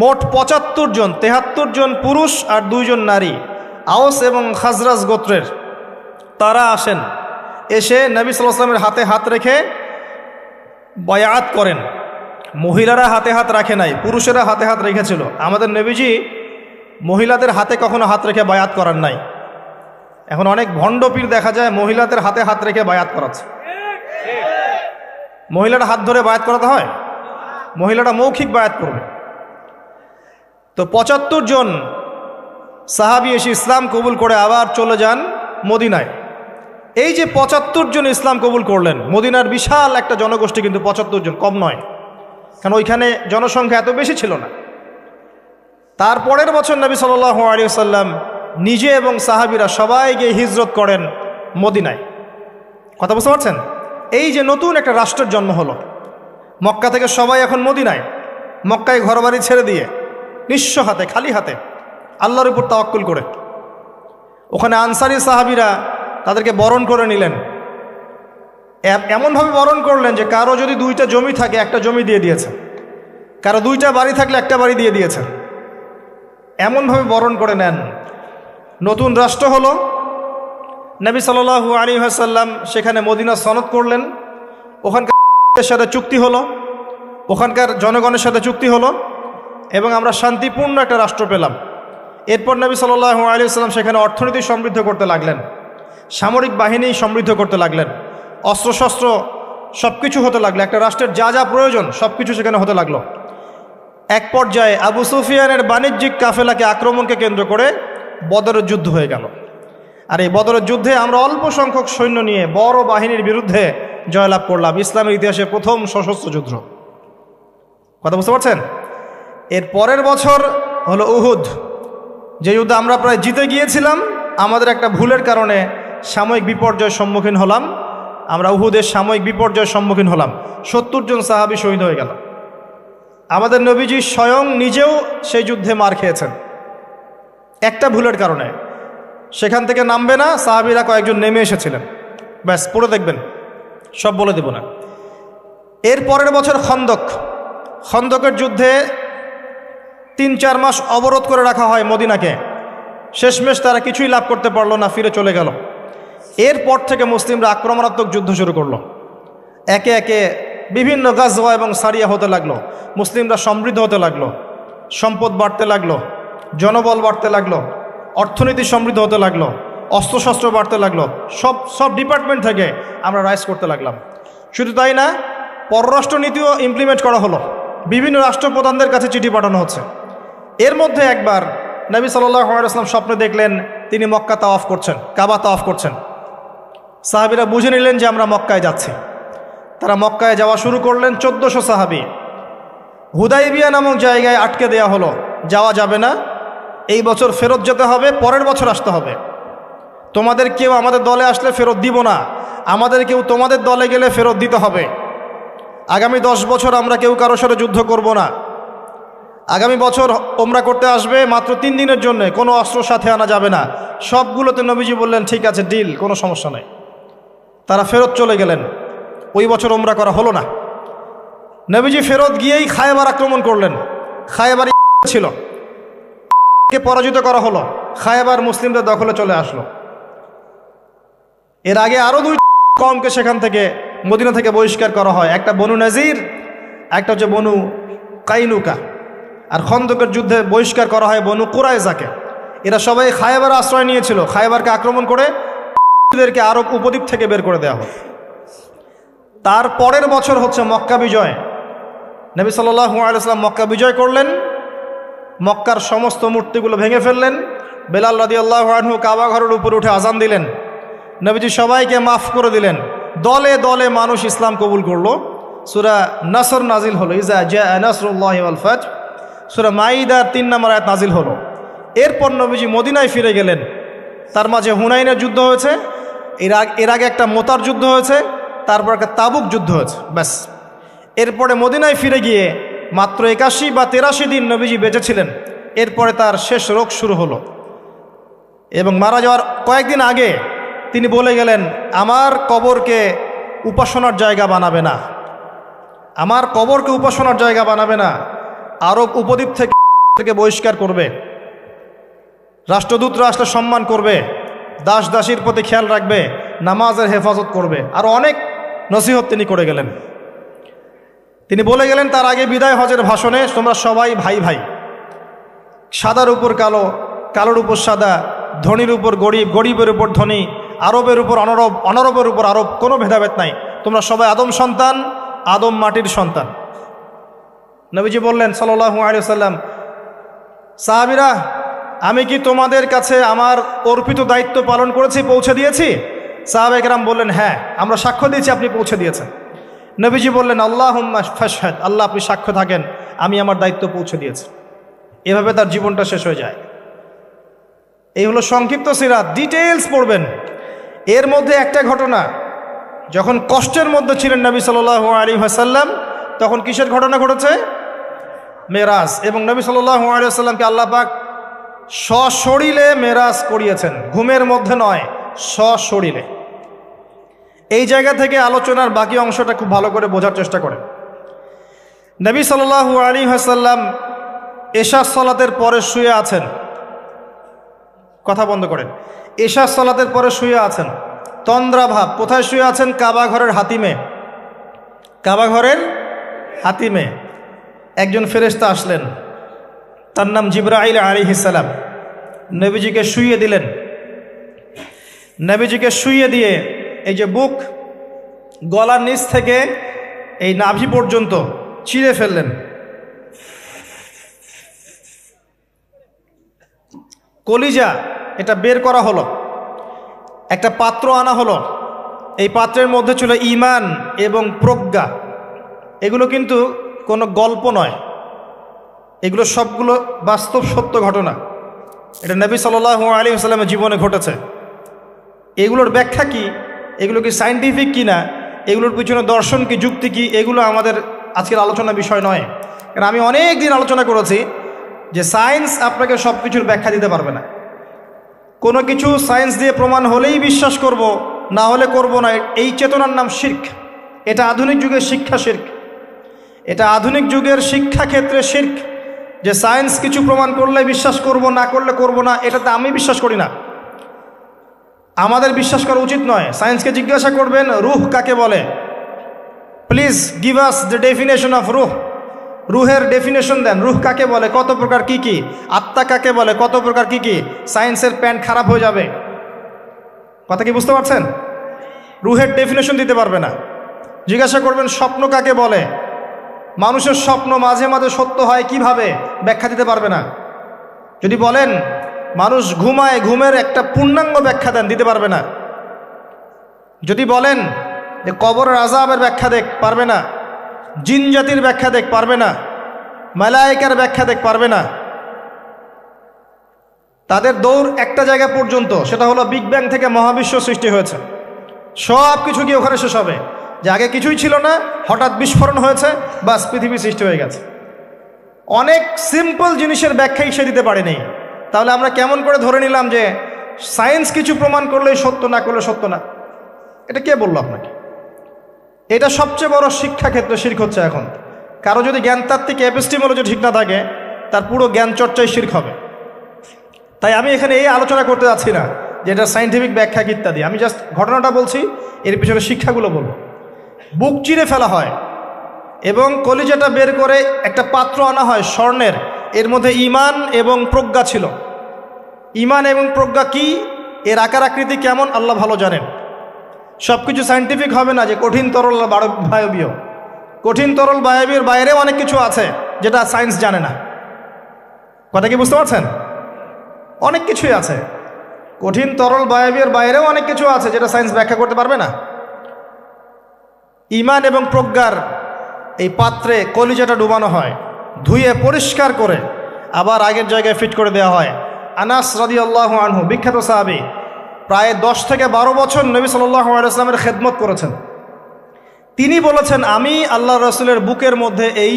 মোট 75 জন, 73 জন পুরুষ আর 2 জন নারী, আওস এবং খাজরাজ গোত্রের, তারা আসেন। এসে নবী সাল্লাল্লাহু আলাইহি ওয়াসাল্লামের হাতে হাত রেখে বায়াত করেন। মহিলারা হাতে হাত রাখে নাই, পুরুষেরা হাতে হাত রেখেছিল। আমাদের নবীজি মহিলাদের হাতে কখনো হাত রেখে বায়াত করার নাই। এখন অনেক ভণ্ড পীর দেখা যায় মহিলাদের হাতে হাত রেখে বায়াত করাচ্ছে। মহিলারা হাত ধরে বায়াত করাতে হয়? মহিলারা মৌখিক বায়াত করবে। তো 75 জন সাহাবী এসে ইসলাম কবুল করে আবার চলে যান মদিনায়। এই যে 75 জন ইসলাম কবুল করলেন, মদিনার বিশাল একটা জনগোষ্ঠী, কিন্তু 75 জন কম নয়, কারণ ওইখানে জনসংখ্যা এত বেশি ছিল না। তারপরের বছর নবী সাল্লাল্লাহু আলাইহি ওয়াসাল্লাম নিজে এবং সাহাবীরা সবাই গিয়ে হিজরত করেন মদিনায়। কথা বুঝতে পারছেন? এই যে নতুন একটা রাষ্ট্রের জন্ম হলো, মক্কা থেকে সবাই এখন মদিনায়। মক্কায় ঘরবাড়ি ছেড়ে দিয়ে নিঃস্ব হাতে, খালি হাতে, আল্লাহর উপর তাওয়াক্কুল করে। ওখানে আনসারী সাহাবীরা তাদেরকে বরণ করে নিলেন। এমনভাবে বরণ করলেন যে কারো যদি 2টা জমি থাকে, একটা জমি দিয়ে দিয়েছে, কারো 2টা বাড়ি থাকলে একটা বাড়ি দিয়ে দিয়েছে। এমনভাবে বরণ করে নেন। নতুন রাষ্ট্র হলো। নবী সাল্লাল্লাহু আলাইহি ওয়াসাল্লাম সেখানে মদিনা সনদ করলেন। ওখানকার সাথে চুক্তি হলো, ওখানকার জনগণের সাথে চুক্তি হলো এবং আমরা শান্তিপূর্ণ একটা রাষ্ট্র পেলাম। এরপর নবী সাল্লাল্লাহু আলাইহি ওয়াসাল্লাম সেখানে অর্থনীতি সমৃদ্ধ করতে লাগলেন, সামরিক বাহিনী সমৃদ্ধ করতে লাগলেন, অস্ত্রশস্ত্র সব কিছু হতে লাগলো, একটা রাষ্ট্রের যা যা প্রয়োজন সব কিছু সেখানে হতে লাগলো। এক পর্যায়ে আবু সুফিয়ানের বাণিজ্যিক কাফেলাকে আক্রমণকে কেন্দ্র করে বদরের যুদ্ধ হয়ে গেল। আর এই বদরের যুদ্ধে আমরা অল্প সংখ্যক সৈন্য নিয়ে বড় বাহিনীর বিরুদ্ধে জয়লাভ করলাম, ইসলামের ইতিহাসে প্রথম সশস্ত্র যুদ্ধ। কথা বুঝতে পারছেন? এর পরের বছর হলো উহুদ, যে যুদ্ধে আমরা প্রায় জিতে গিয়েছিলাম, আমাদের একটা ভুলের কারণে সাময়িক বিপর্যয়ের সম্মুখীন হলাম। আমরা উহুদের সাময়িক বিপর্যয়ের সম্মুখীন হলাম, 70 জন সাহাবী শহীদ হয়ে গেল। আমাদের নবীজি স্বয়ং নিজেও সেই যুদ্ধে মার খেয়েছেন একটা ভুলের কারণে। সেখান থেকে নামবে না, সাহাবীরা কয়েকজন নেমে এসেছিলেন, ব্যাস পড়ে দেখবেন, সব বলে দেব না। এর পরের বছর খন্দকের যুদ্ধে 3-4 মাস অবরোধ করে রাখা হয় মদিনাকে। শেষমেশ তারা কিছুই লাভ করতে পারলো না, ফিরে চলে গেল। এরপর থেকে মুসলিমরা আক্রমণাত্মক যুদ্ধ শুরু করলো, একে একে বিভিন্ন গাজওয়া এবং সারিয়া হতে লাগলো, মুসলিমরা সমৃদ্ধ হতে লাগলো, সম্পদ বাড়তে লাগলো, জনবল বাড়তে লাগলো, অর্থনীতি সমৃদ্ধ হতে লাগলো, অস্ত্রশস্ত্র বাড়তে লাগলো, সব ডিপার্টমেন্ট থেকে আমরা রাইজ করতে লাগলাম। শুধু তাই না, পররাষ্ট্র নীতিও ইমপ্লিমেন্ট করা হলো, বিভিন্ন রাষ্ট্রপ্রধানদের কাছে চিঠি পাঠানো হচ্ছে। এর মধ্যে একবার নবী সাল্লাল্লাহু আলাইহি ওয়াসাল্লাম স্বপ্নে দেখলেন তিনি মক্কা তাওয়াফ করছেন, কাবা তাওয়াফ করছেন। সাহাবীরা বুঝে নিলেন যে আমরা মক্কায় যাচ্ছি। তারা মক্কায় যাওয়া শুরু করলেন, 1400 সাহাবী। হুদাইবিয়া নামক জায়গায় আটকে দেয়া হলো, যাওয়া যাবে না, এই বছর ফেরত যেতে হবে, পরের বছর আসতে হবে। তোমাদের কেউ আমাদের দলে আসলে ফেরত দিব না, আমাদের কেউ তোমাদের দলে গেলে ফেরত দিতে হবে। আগামী 10 বছর আমরা কেউ কারোর সাথে যুদ্ধ করব না। আগামী বছর ওমরা করতে আসবে মাত্র 3 দিনের জন্য, কোনো অস্ত্র সাথে আনা যাবে না। সবগুলোতে নবীজি বললেন ঠিক আছে, ডিল, কোনো সমস্যা নেই। তারা ফেরত চলে গেলেন, ওই বছর ওমরা করা হলো না। নবীজি ফেরত গিয়েই খায়বার আক্রমণ করলেন। খায়বার ছিল, কে পরাজিত করা হলো, খায়বার মুসলিমদের দখলে চলে আসলো। এর আগে আরও 2 কওমকে সেখান থেকে মদিনা থেকে বহিষ্কার করা হয়, একটা বনু নাজির, একটা হচ্ছে বনু কাইনুকা। আর খন্দকের যুদ্ধে বহিষ্কার করা হয় বনু কুরাইজাকে। এরা সবাই খায়বার আশ্রয় নিয়েছিল, খায়বারকে আক্রমণ করে এদেরকে আরব উপদ্বীপ থেকে বের করে দেওয়া হয়। তার পরের বছর হচ্ছে মক্কা বিজয়। নবী সাল্লাল্লাহু আলাইহি ওয়াসাল্লাম মক্কা বিজয় করলেন, মক্কার সমস্ত মূর্তিগুলো ভেঙে ফেললেন। বেলাল রাদিয়াল্লাহু আনহু কাবা ঘরের উপর উঠে আজান দিলেন। নবীজি সবাইকে মাফ করে দিলেন। দলে দলে মানুষ ইসলাম কবুল করলো। সূরা নাসর নাজিল হলো, ইজা জাআ নাসরুল্লাহি ওয়াল ফাতহ। সূরা মাইদার 3 নম্বর আয়াত নাজিল হলো। এরপর নবীজি মদিনায় ফিরে গেলেন। তার মাঝে হুনাইনের যুদ্ধ হয়েছে, এর আগে একটা মোতার যুদ্ধ হয়েছে, তারপর একটা তাবুক যুদ্ধ হয়েছে, ব্যাস। এরপরে মদিনায় ফিরে গিয়ে মাত্র 81 বা 83 দিন নবীজি বেঁচেছিলেন। এরপরে তার শেষ রোগ শুরু হলো এবং মারা যাওয়ার কয়েকদিন আগে তিনি বলে গেলেন, আমার কবরকে উপাসনার জায়গা বানাবে না, আমার কবরকে উপাসনার জায়গা বানাবে না। আরব উপদ্বীপ থেকে বহিষ্কার করবে, রাষ্ট্রদূতরা আসলে সম্মান করবে, দাস দাসীর প্রতি খেয়াল রাখবে, নামাজের হেফাজত করবে। আরও অনেক নসিহত তিনি করে গেলেন। তিনি বলে গেলেন তার আগে বিদায় হজের ভাষণে, তোমরা সবাই ভাই ভাই, সাদার উপর কালো, কালোর উপর সাদা, ধনীর উপর গরিব, গরিবের উপর ধনী, আরবের উপর অনরব, অনরবের উপর আরব, কোনো ভেদাভেদ নাই। তোমরা সবাই আদম সন্তান, আদম মাটির সন্তান। নবীজি বললেন সাল্লাল্লাহু আলাইহি ওয়াসাল্লাম, সাহাবীরা, আমি কি তোমাদের কাছে আমার অর্পিত দায়িত্ব পালন করেছি, পৌঁছে দিয়েছি? সাহাবায়ে কেরাম বললেন, হ্যাঁ, আমরা সাক্ষ্য দিয়েছি আপনি পৌঁছে দিয়েছেন। নবীজি বললেন, আল্লাহুম্মা ফাশহাদ, আল্লাহ আপনি সাক্ষ্য থাকেন আমি আমার দায়িত্ব পৌঁছে দিয়েছি। এভাবে তার জীবনটা শেষ হয়ে যায়। এই হলো সংক্ষিপ্ত সিরাত, ডিটেইলস পড়বেন। এর মধ্যে একটা ঘটনা, যখন কষ্টের মধ্যে ছিলেন নবী সাল্লাল্লাহু আলাইহি ওয়াসাল্লাম, তখন কিসের ঘটনা ঘটেছে? মেরাজ। এবং নবী সাল্লাল্লাহু আলাইহি ওয়াসাল্লামকে আল্লাহ পাক সশরীরে মেরাজ করিয়েছেন, ঘুমের মধ্যে নয়, সশরীরে। এই জায়গা থেকে আলোচনার বাকি অংশটা খুব ভালো করে বোঝার চেষ্টা করেন। নবী সাল্লাল্লাহু আলাইহি ওয়াসাল্লাম এশা সালাতের পরে শুয়ে আছেন, কথা বন্ধ করেন, এশা সালাতের পরে শুয়ে আছেন, তন্দ্রাভাব। কোথায় শুয়ে আছেন? কাবা ঘরের হাতিমে। কাবা ঘরের হাতিমে একজন ফেরেশতা আসলেন, তার নাম জিবরাইল আলাইহিস সালাম। নবীজিকে শুইয়ে দিলেন। নবীজিকে শুইয়ে দিয়ে এই যে বুক, গলার নিচ থেকে এই নাভি পর্যন্ত চিরে ফেললেন। কলিজা এটা বের করা হলো, একটা পাত্র আনা হলো। এই পাত্রের মধ্যে ছিল ঈমান এবং প্রজ্ঞা। এগুলো কিন্তু কোনো গল্প নয়, এগুলো সবগুলো বাস্তব সত্য ঘটনা। এটা নবী সাল্লাল্লাহু আলাইহি ওয়াসাল্লামের জীবনে ঘটেছে। এগুলোর ব্যাখ্যা কি, এগুলো কি সায়েন্টিফিক কি না, এগুলোর পিছনে দর্শন কি, যুক্তি কি, এগুলো আমাদের আজকের আলোচনার বিষয় নয়। কারণ আমি অনেক দিন আলোচনা করেছি যে সায়েন্স আপনাকে সব কিছুর ব্যাখ্যা দিতে পারবে না। কোনো কিছু সায়েন্স দিয়ে প্রমাণ হলেই বিশ্বাস করব, না হলে করব না, এই চেতনার নাম শিরক। এটা আধুনিক যুগের শিক্ষা শিরক, এটা আধুনিক যুগের শিক্ষা ক্ষেত্রে শিরক। যে সায়েন্স কিছু প্রমাণ করলে বিশ্বাস করব, না করলে করব না, এটাতে আমি বিশ্বাস করি না, আমাদের বিশ্বাস করা উচিত নয়। সায়েন্সকে জিজ্ঞাসা করবেন রুহ কাকে বলে, please give us the definition of রুহ। রুহের ডেফিনেশন দেন, রুহ কাকে বলে, কত প্রকার কি কি, আত্মা কাকে বলে, কত প্রকার কি কি। সায়েন্সের প্যান্ট খারাপ হয়ে যাবে। কথা কি বুঝতে পারছেন? রুহের ডেফিনেশন দিতে পারবে না। জিজ্ঞাসা করবেন স্বপ্ন কাকে বলে, মানুষের স্বপ্ন মাঝে মাঝে সত্য হয় কিভাবে, ব্যাখ্যা দিতে পারবে না। যদি বলেন মানুষ ঘুমায়, ঘুমের একটা পূর্ণাঙ্গ ব্যাখ্যা দেন, দিতে পারবে না। যদি বলেন যে কবরের আযাবের ব্যাখ্যা দেখ, পারবে না। জিন জাতির ব্যাখ্যা দেখ, পারবে না। মালায়েকার ব্যাখ্যা দেখ, পারবে না। তাদের দৌড় একটা জায়গা পর্যন্ত, সেটা হলো বিগ ব্যাং থেকে মহাবিশ্ব সৃষ্টি হয়েছে। সব কিছু গিয়ে ওখানে শেষ হবে, যে আগে কিছুই ছিল না, হঠাৎ বিস্ফোরণ হয়েছে, বাস পৃথিবী সৃষ্টি হয়ে গেছে। অনেক সিম্পল জিনিসের ব্যাখ্যাই সে দিতে পারেনি। তাহলে আমরা কেমন করে ধরে নিলাম যে সায়েন্স কিছু প্রমাণ করলেই সত্য, না করলে সত্য না? এটা কে বললো আপনাকে? এটা সবচেয়ে বড় শিক্ষা ক্ষেত্রে শিরক হচ্ছে এখন। কারো যদি জ্ঞানতাত্ত্বিক এপিস্টিমোলজি ঠিক না থাকে, তার পুরো জ্ঞান চর্চায় শিরক হবে। তাই আমি এখানে এই আলোচনা করতে যাচ্ছি না যে এটা সায়েন্টিফিক ব্যাখ্যা ইত্যাদি, আমি জাস্ট ঘটনাটা বলছি, এর পিছনে শিক্ষাগুলো বলবো। বুক চিরে ফেলা হয় এবং কলিজাটা বের করে একটা পাত্র আনা হয় স্বর্ণের, এর মধ্যে ঈমান এবং প্রজ্ঞা ছিল। ঈমান এবং প্রজ্ঞা কি, এর আকার আকৃতি কেমন, আল্লাহ ভালো জানেন। সব কিছু সায়েন্টিফিক হবে না যে কঠিন তরল বায়বীয়। কঠিন তরল বায়বীর বাইরেও অনেক কিছু আছে যেটা সায়েন্স জানে না। কথা কি বুঝতে পারছেন? অনেক কিছুই আছে, কঠিন তরল বায়বীর বাইরেও অনেক কিছু আছে যেটা সায়েন্স ব্যাখ্যা করতে পারবে না। ঈমান এবং প্রজ্ঞার এই পাত্রে কলিজাটা ডুবানো হয়, ধুয়ে পরিষ্কার করে আবার আগের জায়গায় ফিট করে দেওয়া হয়। আনাস রাদিয়াল্লাহু আনহু, বিখ্যাত সাহাবী, প্রায় 10 থেকে 12 বছর নবী সাল্লাল্লাহু আলাইহি ওয়াসাল্লামের খেদমত করেছেন। তিনি বলেছেন, আমি আল্লাহ রসুলের বুকের মধ্যে এই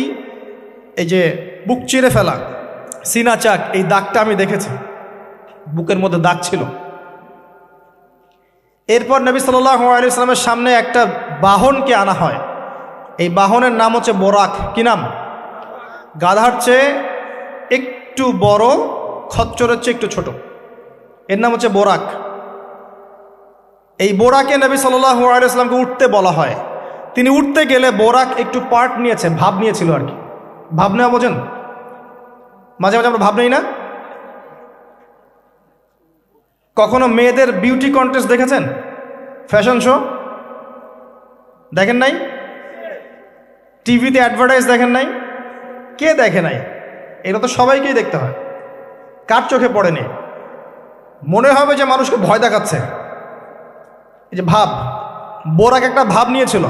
যে বুক চিরে ফেলা, সিনা চাক, এই দাগটা আমি দেখেছি, বুকের মধ্যে দাগ ছিল। এরপর নবী সাল্লাল্লাহু আলাইহি ওয়াসাল্লামের সামনে একটা বাহনকে আনা হয়। এই বাহনের নাম হচ্ছে বোরাক। কি নাম? গাধার চেয়ে একটু বড়, খচ্চরের চেয়ে একটু ছোট, এর নাম হচ্ছে বোরাক। এই বোরাকে নবী সাল্লাল্লাহু আলাইহি ওয়াসাল্লামকে উঠতে বলা হয়। তিনি উঠতে গেলে বোরাক একটু পার্ট নিয়েছে, ভাব নিয়েছিল আর কি। ভাব নেওয়া বোঝেন? মাঝে মাঝে আমরা ভাব নেই না? কখনো মেয়েদের বিউটি কন্টেস্ট দেখেছেন? ফ্যাশন শো দেখেন নাই? টিভিতে অ্যাডভার্টাইজ দেখেন নাই? কে দেখে নাই? এটা তো সবাইকেই দেখতে হয়। কার চোখে পড়েনি? মনে হবে যে মানুষকে ভয় দেখাচ্ছে। এই যে ভাব, বোরাক একটা ভাব নিয়েছিল।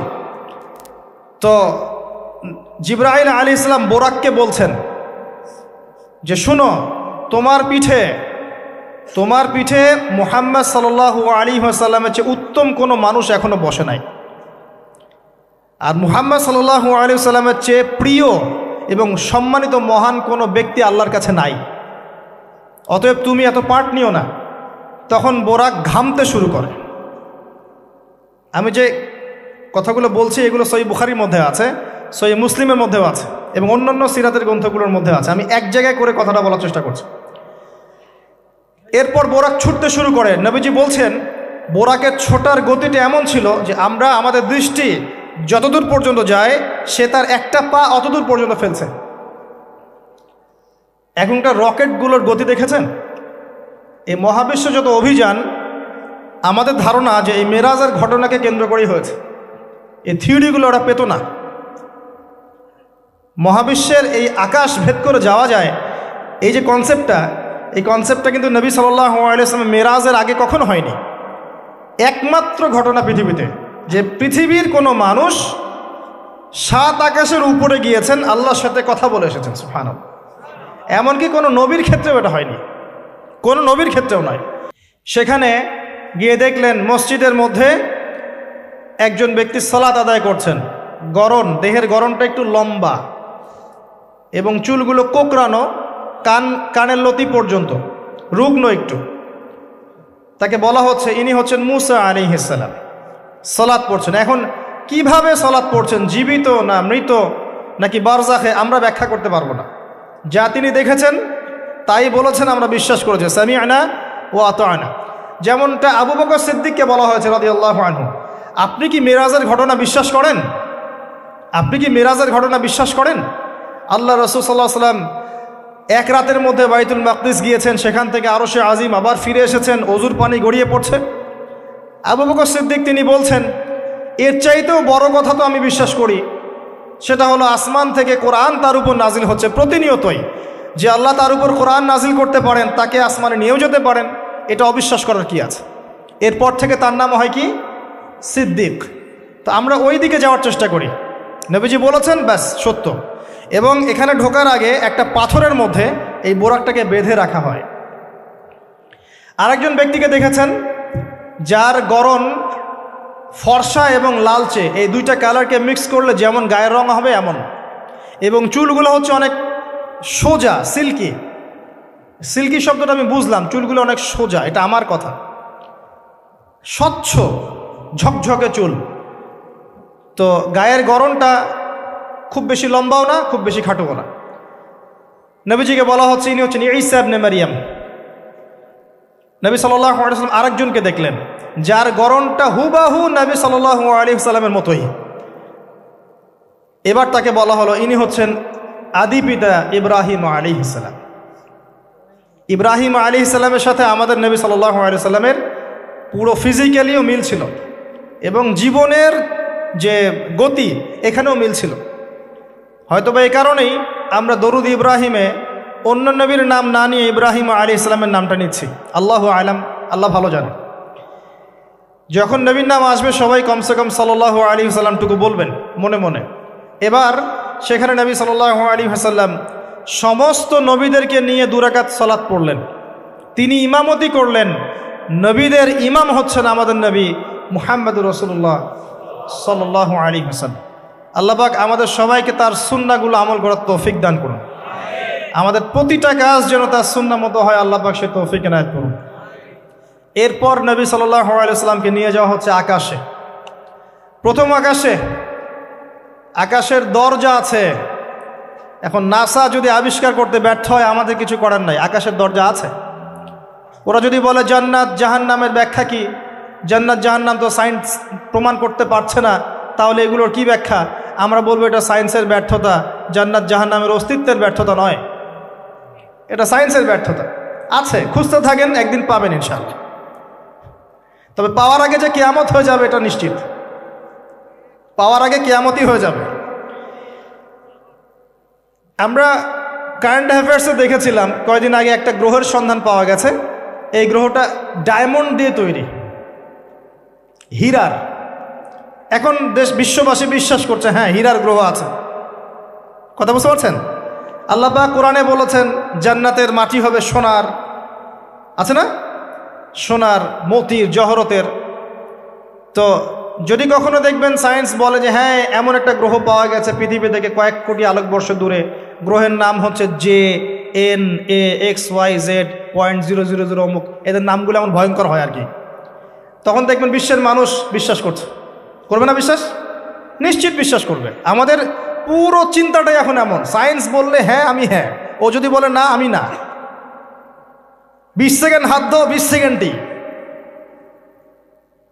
তো জিবরাইল আলাইহিস সালাম বোরাককে বলছেন যে শুনো, তোমার পিঠে মুহাম্মদ সাল্লাল্লাহু আলাইহি ওয়াসাল্লামের চেয়ে উত্তম কোনো মানুষ এখনো বসে নাই, আর মুহাম্মদ সাল্লাল্লাহু আলাইহি ওয়াসাল্লামের চেয়ে প্রিয় এবং সম্মানিত মহান কোনো ব্যক্তি আল্লাহর কাছে নাই। অতএব তুমি এত পার্ট নিও না। তখন বোরাক ঘামতে শুরু করে। আমি যে কথাগুলো বলছি এগুলো সহিহ বুখারীর মধ্যে আছে, সহিহ মুসলিমের মধ্যেও আছে এবং অন্যান্য সিরাতের গ্রন্থগুলোর মধ্যে আছে। আমি এক জায়গায় করে কথাটা বলার চেষ্টা করছি। এরপর বোরাক ছুটতে শুরু করে। নবীজি বলছেন, বোরাকের ছোটার গতিটা এমন ছিল যে আমরা আমাদের দৃষ্টি যতদূর পর্যন্ত যায়, সে তার একটা পা অতদূর পর্যন্ত ফেলছে। এখনকার রকেটগুলোর গতি দেখেছেন? এই মহাবিশ্ব যত অভিযান, আমাদের ধারণা যে এই মেরাজের ঘটনাকে কেন্দ্র করেই হয়েছে। এই থিওরিগুলো ওরা পেত না। মহাবিশ্বের এই আকাশ ভেদ করে যাওয়া যায়, এই যে কনসেপ্টটা, এই কনসেপ্টটা কিন্তু নবী সাল্লাল্লাহু আলাইহি ওয়াসাল্লাম মেরাজের আগে কখনো হয়নি। একমাত্র ঘটনা পৃথিবীতে যে পৃথিবীর কোনো মানুষ 7 আকাশের উপরে গিয়েছেন, আল্লাহর সাথে কথা বলে এসেছেন। সুবহানাল্লাহ। এমনকি কোনো নবীর ক্ষেত্রেও এটা হয়নি, কোনো নবীর ক্ষেত্রেও নয়। সেখানে গিয়ে দেখলেন মসজিদের মধ্যে একজন ব্যক্তি সালাত আদায় করছেন। দেহের গড়নটা একটু লম্বা এবং চুলগুলো কোকড়ানো, কানের লতি পর্যন্ত, রুগ্ন একটু। তাকে বলা হচ্ছে ইনি হচ্ছেন মুসা আলাইহিস সালাম, সালাত পড়ছেন। এখন কিভাবে সালাত পড়ছেন, জীবিত না মৃত নাকি বারজাখে, আমরা ব্যাখ্যা করতে পারবো না। যা তিনি দেখেছেন তাই বলেছেন, আমরা বিশ্বাস করেছি, সামি'না ওয়া আতা'না। যেমনটা আবু বকর সিদ্দিককে বলা হয়েছে রাদিয়াল্লাহু আনহু, আপনি কি মেরাজের ঘটনা বিশ্বাস করেন? আপনি কি মেরাজের ঘটনা বিশ্বাস করেন? আল্লাহ রাসূল সাল্লাল্লাহু আলাইহি ওয়াসাল্লাম এক রাতের মধ্যে বাইতুল মাকদিস গিয়েছেন, সেখান থেকে আরশে আজিম, আবার ফিরে এসেছেন, অজুর পানি গড়িয়ে পড়ছে। আবু বকর সিদ্দিক তিনি বলছেন, এর চাইতেও বড় কথা তো আমি বিশ্বাস করি, সেটা হলো আসমান থেকে কোরআন তার উপর নাজিল হচ্ছে প্রতিনিয়তই। যে আল্লাহ তার উপর কোরআন নাজিল করতে পারেন, তাকে আসমানে নিয়েও যেতে পারেন, এটা অবিশ্বাস করার কি আছে? এরপর থেকে তার নাম হয় কি? সিদ্দিক। তো আমরা ওই দিকে যাওয়ার চেষ্টা করি। নবীজি বলেছেন, ব্যাস সত্য। এবং এখানে ঢোকার আগে একটা পাথরের মধ্যে এই বোরাকটাকে বেঁধে রাখা হয়। আরেকজন ব্যক্তিকে দেখেছেন যার গড়ন ফর্সা এবং লালচে, এই দুইটা কালারকে মিক্স করলে যেমন গায়ের রং হবে এমন, এবং চুলগুলো হচ্ছে অনেক সোজা, সিল্কি। সিল্কি শব্দটা আমি বুঝলাম, চুলগুলো অনেক সোজা, এটা আমার কথা। স্বচ্ছ ঝকঝকে চুল। তো গায়ের গড়নটা খুব বেশি লম্বাও না, খুব বেশি খাটোও না। নবীজিকে বলা হচ্ছে ইনি হচ্ছেন ঈসা ইবনে মারইয়াম। নবী সাল্লাল্লাহু আলাইহি ওয়াসাল্লাম আরেকজনকে দেখলেন যার গড়নটা হুবাহু নবী সাল্লাল্লাহু আলাইহি ওয়াসাল্লামের মতোই। এবার তাকে বলা হলো ইনি হচ্ছেন আদি পিতা ইব্রাহিম আলাইহিস সালাম। ইব্রাহিম আলাইহিস সালামের সাথে আমাদের নবী সাল্লাল্লাহু আলাইহি ওয়াসাল্লামের পুরো ফিজিক্যালিও মিল ছিল, এবং জীবনের যে গতি এখানেও মিল ছিল। হয়তোবা এই কারণেই আমরা দরুদ ইব্রাহিমে অন্য নবীর নাম না নিয়ে ইব্রাহিম আলাইহিস সালামের নামটা নিচ্ছি। আল্লাহু আলাম, আল্লাহ ভালো জানে। যখন নবীর নাম আসবে সবাই কমসে কম সাল্লাল্লাহু আলাইহি ওয়াসাল্লামটুকু বলবেন মনে মনে। এবার সেখানে নবী সাল্লাল্লাহু আলাইহি ওয়াসাল্লাম সমস্ত নবীদেরকে নিয়ে 2 রাকাত সালাত পড়লেন। তিনি ইমামতি করলেন। নবীদের ইমাম হচ্ছেন আমাদের নবী মুহাম্মদুর রাসূলুল্লাহ সাল্লাল্লাহু আলাইহি ওয়াসাল্লাম। আল্লাহ পাক আমাদের সবাইকে তার সুন্নাহগুলো আমল করার তৌফিক দান করুন। আমাদের প্রতিটা কাজ যেন তার সুন্নাহ মতো হয়, আল্লাহ পাক সে তৌফিক এনায়েত করুন। এরপর নবী সাল্লাল্লাহু আলাইহি ওয়াসাল্লামকে নিয়ে যাওয়া হচ্ছে আকাশে। প্রথম আকাশের দরজা আছে। এখন নাসা যদি আবিষ্কার করতে ব্যর্থ হয়, আমাদের কিছু করার নাই, আকাশের দরজা আছে। ওরা যদি বলে জান্নাত জাহান্নামের ব্যাখ্যা কি, জান্নাত জাহান্নাম তো সায়েন্স প্রমাণ করতে পারছে না, তাহলে এগুলোর কি ব্যাখ্যা? আমরা বলবো এটা সায়েন্সের ব্যর্থতা, জান্নাত জাহান্নামের অস্তিত্বের ব্যর্থতা নয়, এটা সায়েন্সের ব্যর্থতা। আছে, খুঁজতে থাকেন, একদিন পাবেন ইনশাআল্লাহ। তবে পাওয়ার আগে যে কিয়ামত হয়ে যাবে এটা নিশ্চিত, পাওয়ার আগে কিয়ামতই হয়ে যাবে। আমরা কারেন্ট অ্যাফেয়ার্সে দেখেছিলাম কয়েকদিন আগে একটা গ্রহের সন্ধান পাওয়া গেছে। এই গ্রহটা ডায়মন্ড দিয়ে তৈরি, হীরার। এখন বিশ্ববাসী বিশ্বাস করছে হ্যাঁ হীরার গ্রহ আছে। কথা বুঝতে পারছেন? আল্লাহ পাক কোরআনে বলেছেন জান্নাতের মাটি হবে সোনার, আছে না, সোনার, মতির, জহরতের। তো যদি কখনো দেখবেন সায়েন্স বলে যে হ্যাঁ এমন একটা গ্রহ পাওয়া গেছে পৃথিবী থেকে কয়েক কোটি আলোকবর্ষ দূরে, গ্রহের নাম হচ্ছে JNAXYZ.000 অমুক, এদের নামগুলো এমন ভয়ঙ্কর হয় আর কি, তখন দেখবেন বিশ্বের মানুষ বিশ্বাস করবে না? বিশ্বাস নিশ্চিত বিশ্বাস করবে। আমাদের পুরো চিন্তাটাই এখন এমন, সায়েন্স বললে হ্যাঁ আমি হ্যাঁ, ও যদি বলে না আমি না। 20 সেকেন্ড হাত দাও, 20 সেকেন্ডই।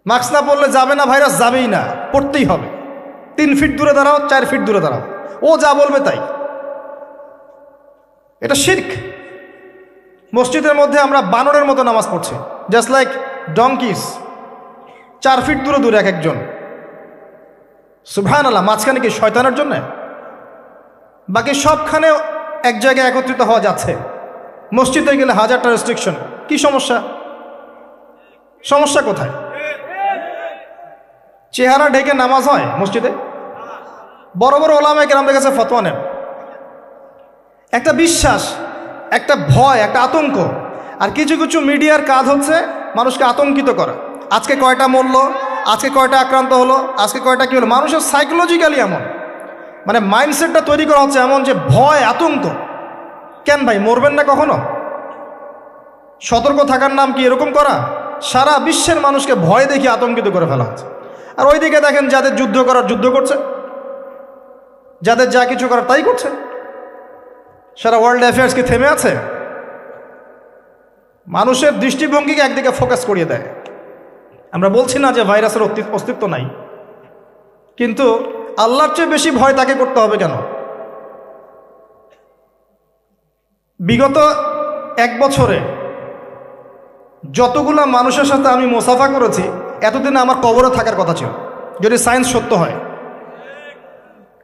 মাস্ক না পড়লে যাবে না, ভাইরাস যাবেই না, পড়তেই হবে। 3 ফিট দূরে দাঁড়াও, 4 ফিট দূরে দাঁড়াও, ও যা বলবে তাই। এটা শিরক, মসজিদের মধ্যে আমরা বানরের মতো নামাজ পড়ছি, জাস্ট লাইক ডঙ্কিস, 4 ফিট দূরে দূরে এক একজন। সুবহানাল্লাহ, মাঝখানে কি শয়তানের জন্য? বাকি সবখানে এক জায়গায় একত্রিত হওয়া যাচ্ছে। মসজিদে গেলে 1000টা রেস্ট্রিকশন, কি সমস্যা? সমস্যা কোথায়? চেহারা ঢেকে নামাজ হয় মসজিদে? বড় বড় ওলামায়ে কেরামদের কাছে ফতোয়া নেন। একটা বিশ্বাস, একটা ভয়, একটা আতঙ্ক। আর কিছু কিছু মিডিয়ার কাজ হচ্ছে মানুষকে আতঙ্কিত করা। আজকে কয়টা মরল, আজকে কয়টা আক্রান্ত হলো, আজকে কয়টা কী হলো। মানুষের সাইকোলজিক্যালি এমন, মানে মাইন্ডসেটটা তৈরি করা হচ্ছে এমন যে ভয়, আতঙ্ক। কেন ভাই, মরবেন না কখনো? সতর্ক থাকার নাম কি এরকম করা? সারা বিশ্বের মানুষকে ভয় দেখিয়ে আতঙ্কিত করে ফেলা হচ্ছে। আর ওইদিকে দেখেন যাদের যুদ্ধ করার যুদ্ধ করছে, যাদের যা কিছু করার তাই করছে। সারা ওয়ার্ল্ড অ্যাফেয়ার্স কি থেমে আছে? মানুষের দৃষ্টিভঙ্গিকে একদিকে ফোকাস করিয়ে দেয়। আমরা বলছি না যে ভাইরাসের অস্তিত্ব নাই, কিন্তু আল্লাহর চেয়ে বেশি ভয় তাকে করতে হবে কেন? বিগত 1 বছরে যতগুলো মানুষের সাথে আমি মোসাফা করেছি, এতদিনে আমার কবরে থাকার কথা ছিল, যদি সায়েন্স সত্য হয়।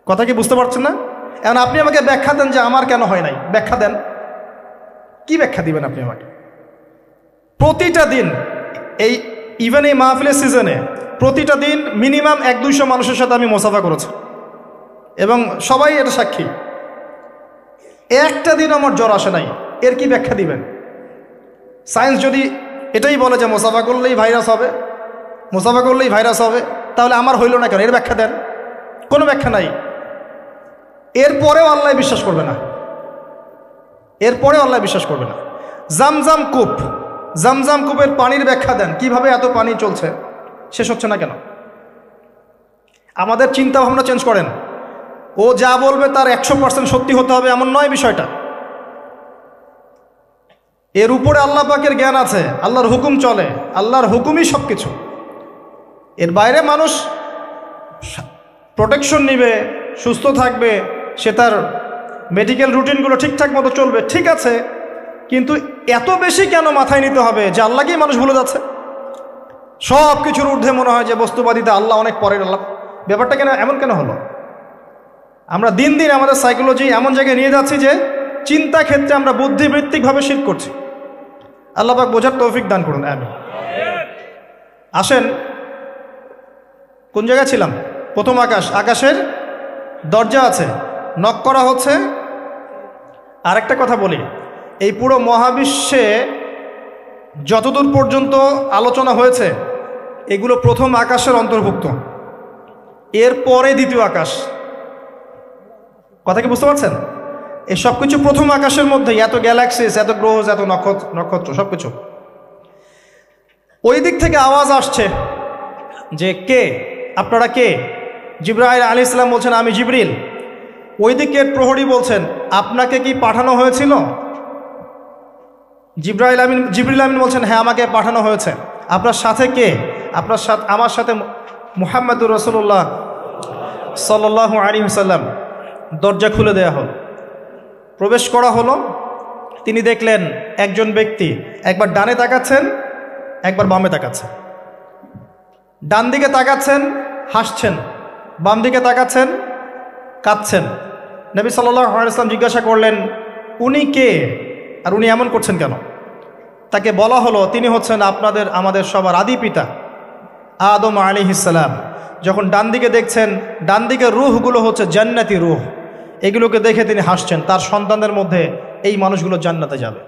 কথা কি বুঝতে পারছেন না? এখন আপনি আমাকে ব্যাখ্যা দেন যে আমার কেন হয় নাই, ব্যাখ্যা দেন। কি ব্যাখ্যা দিবেন আপনি আমাকে? প্রতিটা দিন ইভেন এই মাহফিলের সিজনে প্রতিটা দিন মিনিমাম 100-200 মানুষের সাথে আমি মোসাফা করেছি, এবং সবাই এটা সাক্ষী। একটা দিন আমার জ্বর আসে নাই, এর কি ব্যাখ্যা দিবেন? সায়েন্স যদি এটাই বলে যে মোসাফা করলেই ভাইরাস হবে, মোসাফা করলেই ভাইরাস হবে, তাহলে আমার হইল না কেন? এর ব্যাখ্যা দেন। কোনো ব্যাখ্যা নাই। এরপরেও আল্লাহ বিশ্বাস করবে না, এরপরেও আল্লাহ বিশ্বাস করবে না। জামজাম কূপ, জামজাম কূপের পানির ব্যাখ্যা দেন, কিভাবে এত পানি চলছে, শেষ হচ্ছে না কেন? আমাদের চিন্তা ভাবনা চেঞ্জ করেন। ও যা বলবে তার 100% সত্যি হতে হবে এমন নয় বিষয়টা। এর উপরে আল্লাহ পাকের জ্ঞান আছে, আল্লাহর হুকুম চলে, আল্লাহর হুকুমই সব কিছু। এর বাইরে মানুষ প্রোটেকশন নিবে, সুস্থ থাকবে, সে তার মেডিকেল রুটিনগুলো ঠিকঠাক মতো চলবে, ঠিক আছে, কিন্তু এত বেশি কেন মাথায় নিতে হবে যে আল্লাহকেই মানুষ ভুলে যাচ্ছে? সব কিছুর ঊর্ধ্বে মনে হয় যে বস্তুবাদিতে আল্লাহ অনেক পরের। আল্লাহ ব্যাপারটা কেন এমন কেন হলো? আমরা দিন দিন আমাদের সাইকোলজি এমন জায়গায় নিয়ে যাচ্ছি যে চিন্তা ক্ষেত্রে আমরা বুদ্ধিবৃত্তিকভাবে শিরক করছি। আল্লাহ পাক বোঝার তৌফিক দান করুন, আমিন। আসেন, কোন জায়গায় ছিলাম? প্রথম আকাশ, আকাশের দরজা আছে, নক করা হচ্ছে। আরেকটা কথা বলি, এই পুরো মহাবিশ্বে যতদূর পর্যন্ত আলোচনা হয়েছে এগুলো প্রথম আকাশের অন্তর্ভুক্ত, এরপরে দ্বিতীয় আকাশ। কথা কি বুঝতে পারছেন? এই সব কিছু প্রথম আকাশের মধ্যে, এত গ্যালাক্সিস, এত গ্রহ, এত নক্ষত্র সব কিছু। ওই দিক থেকে আওয়াজ আসছে যে কে আপনারা, কে? জিবরাইল আলাইহিস সালাম বলছেন আমি জিবরিল। ওই দিকের প্রহরী বলছেন আপনাকে কি পাঠানো হয়েছিল? জিবরিল আমিন বলছেন হ্যাঁ, আমাকে পাঠানো হয়েছে। আপনার সাথে কে? আপনার সাথে, আমার সাথে মুহাম্মদুর রাসূলুল্লাহ সাল্লাল্লাহু আলাইহি ওয়াসাল্লাম। দরজা খুলে দেয়া হল, প্রবেশ করা হলো। তিনি দেখলেন একজন ব্যক্তি একবার ডানে তাকাচ্ছেন, একবার বামে তাকাচ্ছেন। ডান দিকে তাকাচ্ছেন, হাসছেন, বাম দিকে তাকাচ্ছেন, কাঁদছেন। নবী সাল্লাল্লাহু আলাইহি ওয়াসাল্লাম জিজ্ঞাসা করলেন উনি কে আর উনি এমন করছেন কেন? তাকে বলা হলো তিনি হচ্ছেন আমাদের সবার আদি পিতা আদম আলাইহিস সালাম। যখন ডান দিকে দেখছেন, ডান দিকের রূহগুলো হচ্ছে জান্নাতি রূহ, এগুলোকে দেখে তিনি হাসছেন, তার সন্তানদের মধ্যে এই মানুষগুলো জান্নাতে যাবে।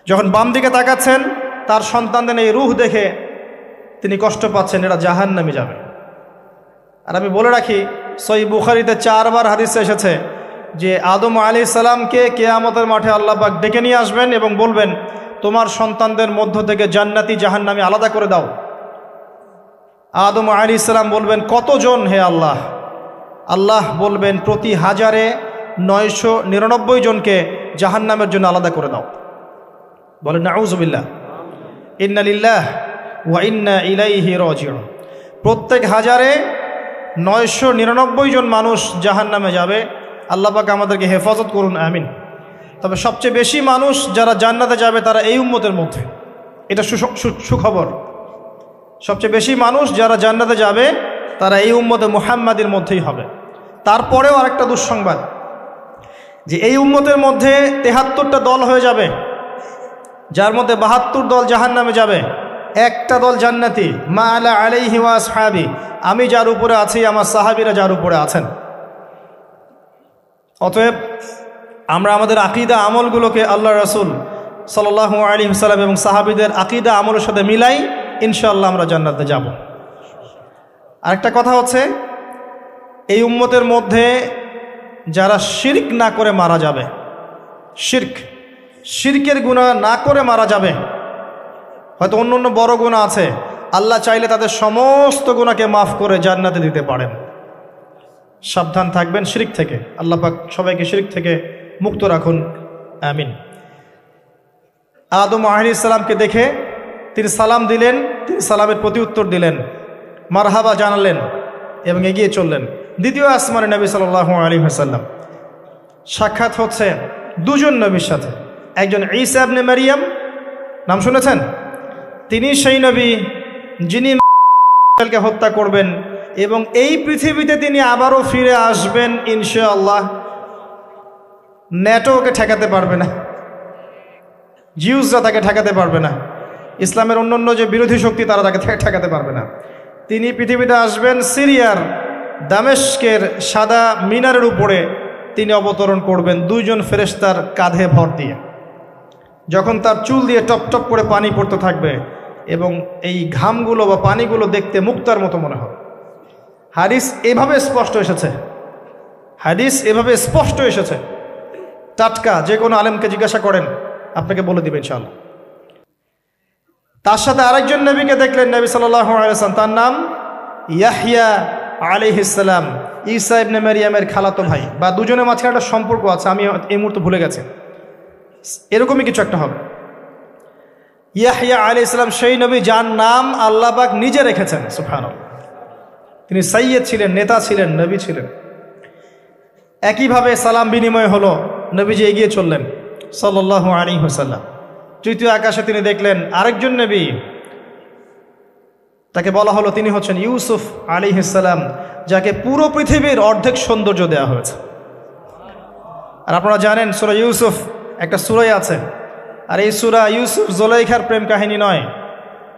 যখন বাম দিকে তাকাচ্ছেন, তার সন্তানদের এই রূহ দেখে তিনি কষ্ট পাচ্ছেন, এরা জাহান্নামে যাবে। আর আমি বলে রাখি, সহিহ বুখারীতে 4 বার হাদিসে এসেছে যে আদম আলাইহিস সালামকে কিয়ামতের মাঠে আল্লাহ পাক ডেকে নিয়ে আসবেন এবং বলবেন তোমার সন্তানদের মধ্য থেকে জান্নাতি জাহান্নামী আলাদা করে দাও। আদম আলাইহিস সালাম বলবেন কতজন হে আল্লাহ? আল্লাহ বলবেন প্রতি 1000-এ 999 জনকে জাহান্নামের জন্য আলাদা করে দাও। বলেন নাউযুবিল্লাহ, ইন্না লিল্লাহ ওয়া ইন্না ইলাইহি রাজিউন। প্রত্যেক 1000-এ 999 জন মানুষ জাহান্নামে যাবে। আল্লাহ পাক আমাদেরকে হেফাজত করুন, আমিন। তবে সবচেয়ে বেশি মানুষ যারা জান্নাতে যাবে তারা এই উম্মতের মধ্যে, এটা সুখবর। সবচেয়ে বেশি মানুষ যারা জান্নাতে যাবে তারা এই উম্মতে মুহাম্মাদের মধ্যেই হবে। তারপরেও আরেকটা দুঃসংবাদ, যে এই উম্মতের মধ্যে 73টা দল হয়ে যাবে, যার মধ্যে 72 দল জাহান্নামে যাবে, একটা দল জান্নাতি। মা আলা আলাইহি ওয়া আসহাবি, আমি যার উপরে আছি, আমার সাহাবীরা যার উপরে আছেন। অতএব আমরা আমাদের আকীদা আমলগুলোকে আল্লাহ রাসূল সাল্লাল্লাহু আলাইহি ওয়াসাল্লাম এবং সাহাবীদের আকীদা আমলের সাথে মিলাই, ইনশাআল্লাহ আমরা জান্নাতে যাব। আরেকটা কথা হচ্ছে, এই উম্মতের মধ্যে যারা শিরক না করে মারা যাবে, শিরকের গুনাহ না করে মারা যাবে, হয়তো অন্য অন্য বড় গুনাহ আছে, আল্লাহ চাইলে তাদের সমস্ত গুনাহকে মাফ করে জান্নাতে দিতে পারেন। সাবধান থাকবেন শিরক থেকে। আল্লাহ পাক সবাইকে শিরক থেকে মুক্ত রাখুন, আমিন। আদম আলাইহিস সালামকে দেখে তিনি সালাম দিলেন, তিনি সালামের প্রতি উত্তর দিলেন, মারহাবা জানালেন এবং এগিয়ে চললেন। দ্বিতীয় আসমানে নবী সাল্লাল্লাহু আলাইহি ওয়াসাল্লাম সাক্ষাৎ হচ্ছে দুজন নবীর সাথে। একজন ঈসা ইবনে মারিয়াম, নাম শুনেছেন? তিনি সেই নবী যিনি কে হত্যা করবেন এবং এই পৃথিবীতে তিনি আবারও ফিরে আসবেন ইনশাআল্লাহ। ন্যাটো ওকে ঠেকাতে পারবে না, জিউসরা তাকে ঠেকাতে পারবে না, ইসলামের অন্যান্য যে বিরোধী শক্তি তারা তাকে ঠেকাতে পারবে না। তিনি পৃথিবীতে আসবেন, সিরিয়ার দামেস্কের সাদা মিনারের উপরে তিনি অবতরণ করবেন দুইজন ফেরেশতার কাঁধে ভর দিয়ে। যখন তার চুল দিয়ে টপ টপ করে পানি পড়তে থাকবে এবং এই ঘামগুলো বা পানিগুলো দেখতে মুক্তার মতো মনে হবে। হাদিস এভাবে স্পষ্ট এসেছে, হাদিস এভাবে স্পষ্ট এসেছে, টাটকা। যে কোনো আলেমকে জিজ্ঞাসা করেন, আপনাকে বলে দিবেন ইনশাআল্লাহ। তার সাথে আরেকজন নবীকে দেখলেন, নবী সাল্লাল্লাহু আলাইহি ওয়াসাল্লাম, তার নাম ইয়াহইয়া আলাইহিস সালাম, ঈসা ইবনে মারিয়ামের খালাতো ভাই, বা দুজনের মাঝখানে একটা সম্পর্ক আছে, আমি এই মুহূর্তে ভুলে গেছি, এরকমই কিছু একটা হবে। ইয়াহইয়া আলাইহিস সালাম সেই নবী যার নাম আল্লাহ পাক নিজে রেখেছেন, সুবহানাল্লাহ। তিনি সাইয়্যেদ ছিলেন, নেতা ছিলেন, নবী ছিলেন। একইভাবে সালাম বিনিময় হলো, নবীজি এগিয়ে চললেন সাল্লাল্লাহু আলাইহি ওয়াসাল্লাম। তৃতীয় আকাশে তিনি দেখলেন আরেকজন নবী, তাকে বলা হলো তিনি হচ্ছেন ইউসুফ আলাইহিস সালাম, যাকে পুরো পৃথিবীর অর্ধেক সৌন্দর্য দেওয়া হয়েছে। আর আপনারা জানেন সূরা ইউসুফ একটা সূরাই আছে, আর এই সূরা ইউসুফ জুলাইখার প্রেম কাহিনী নয়,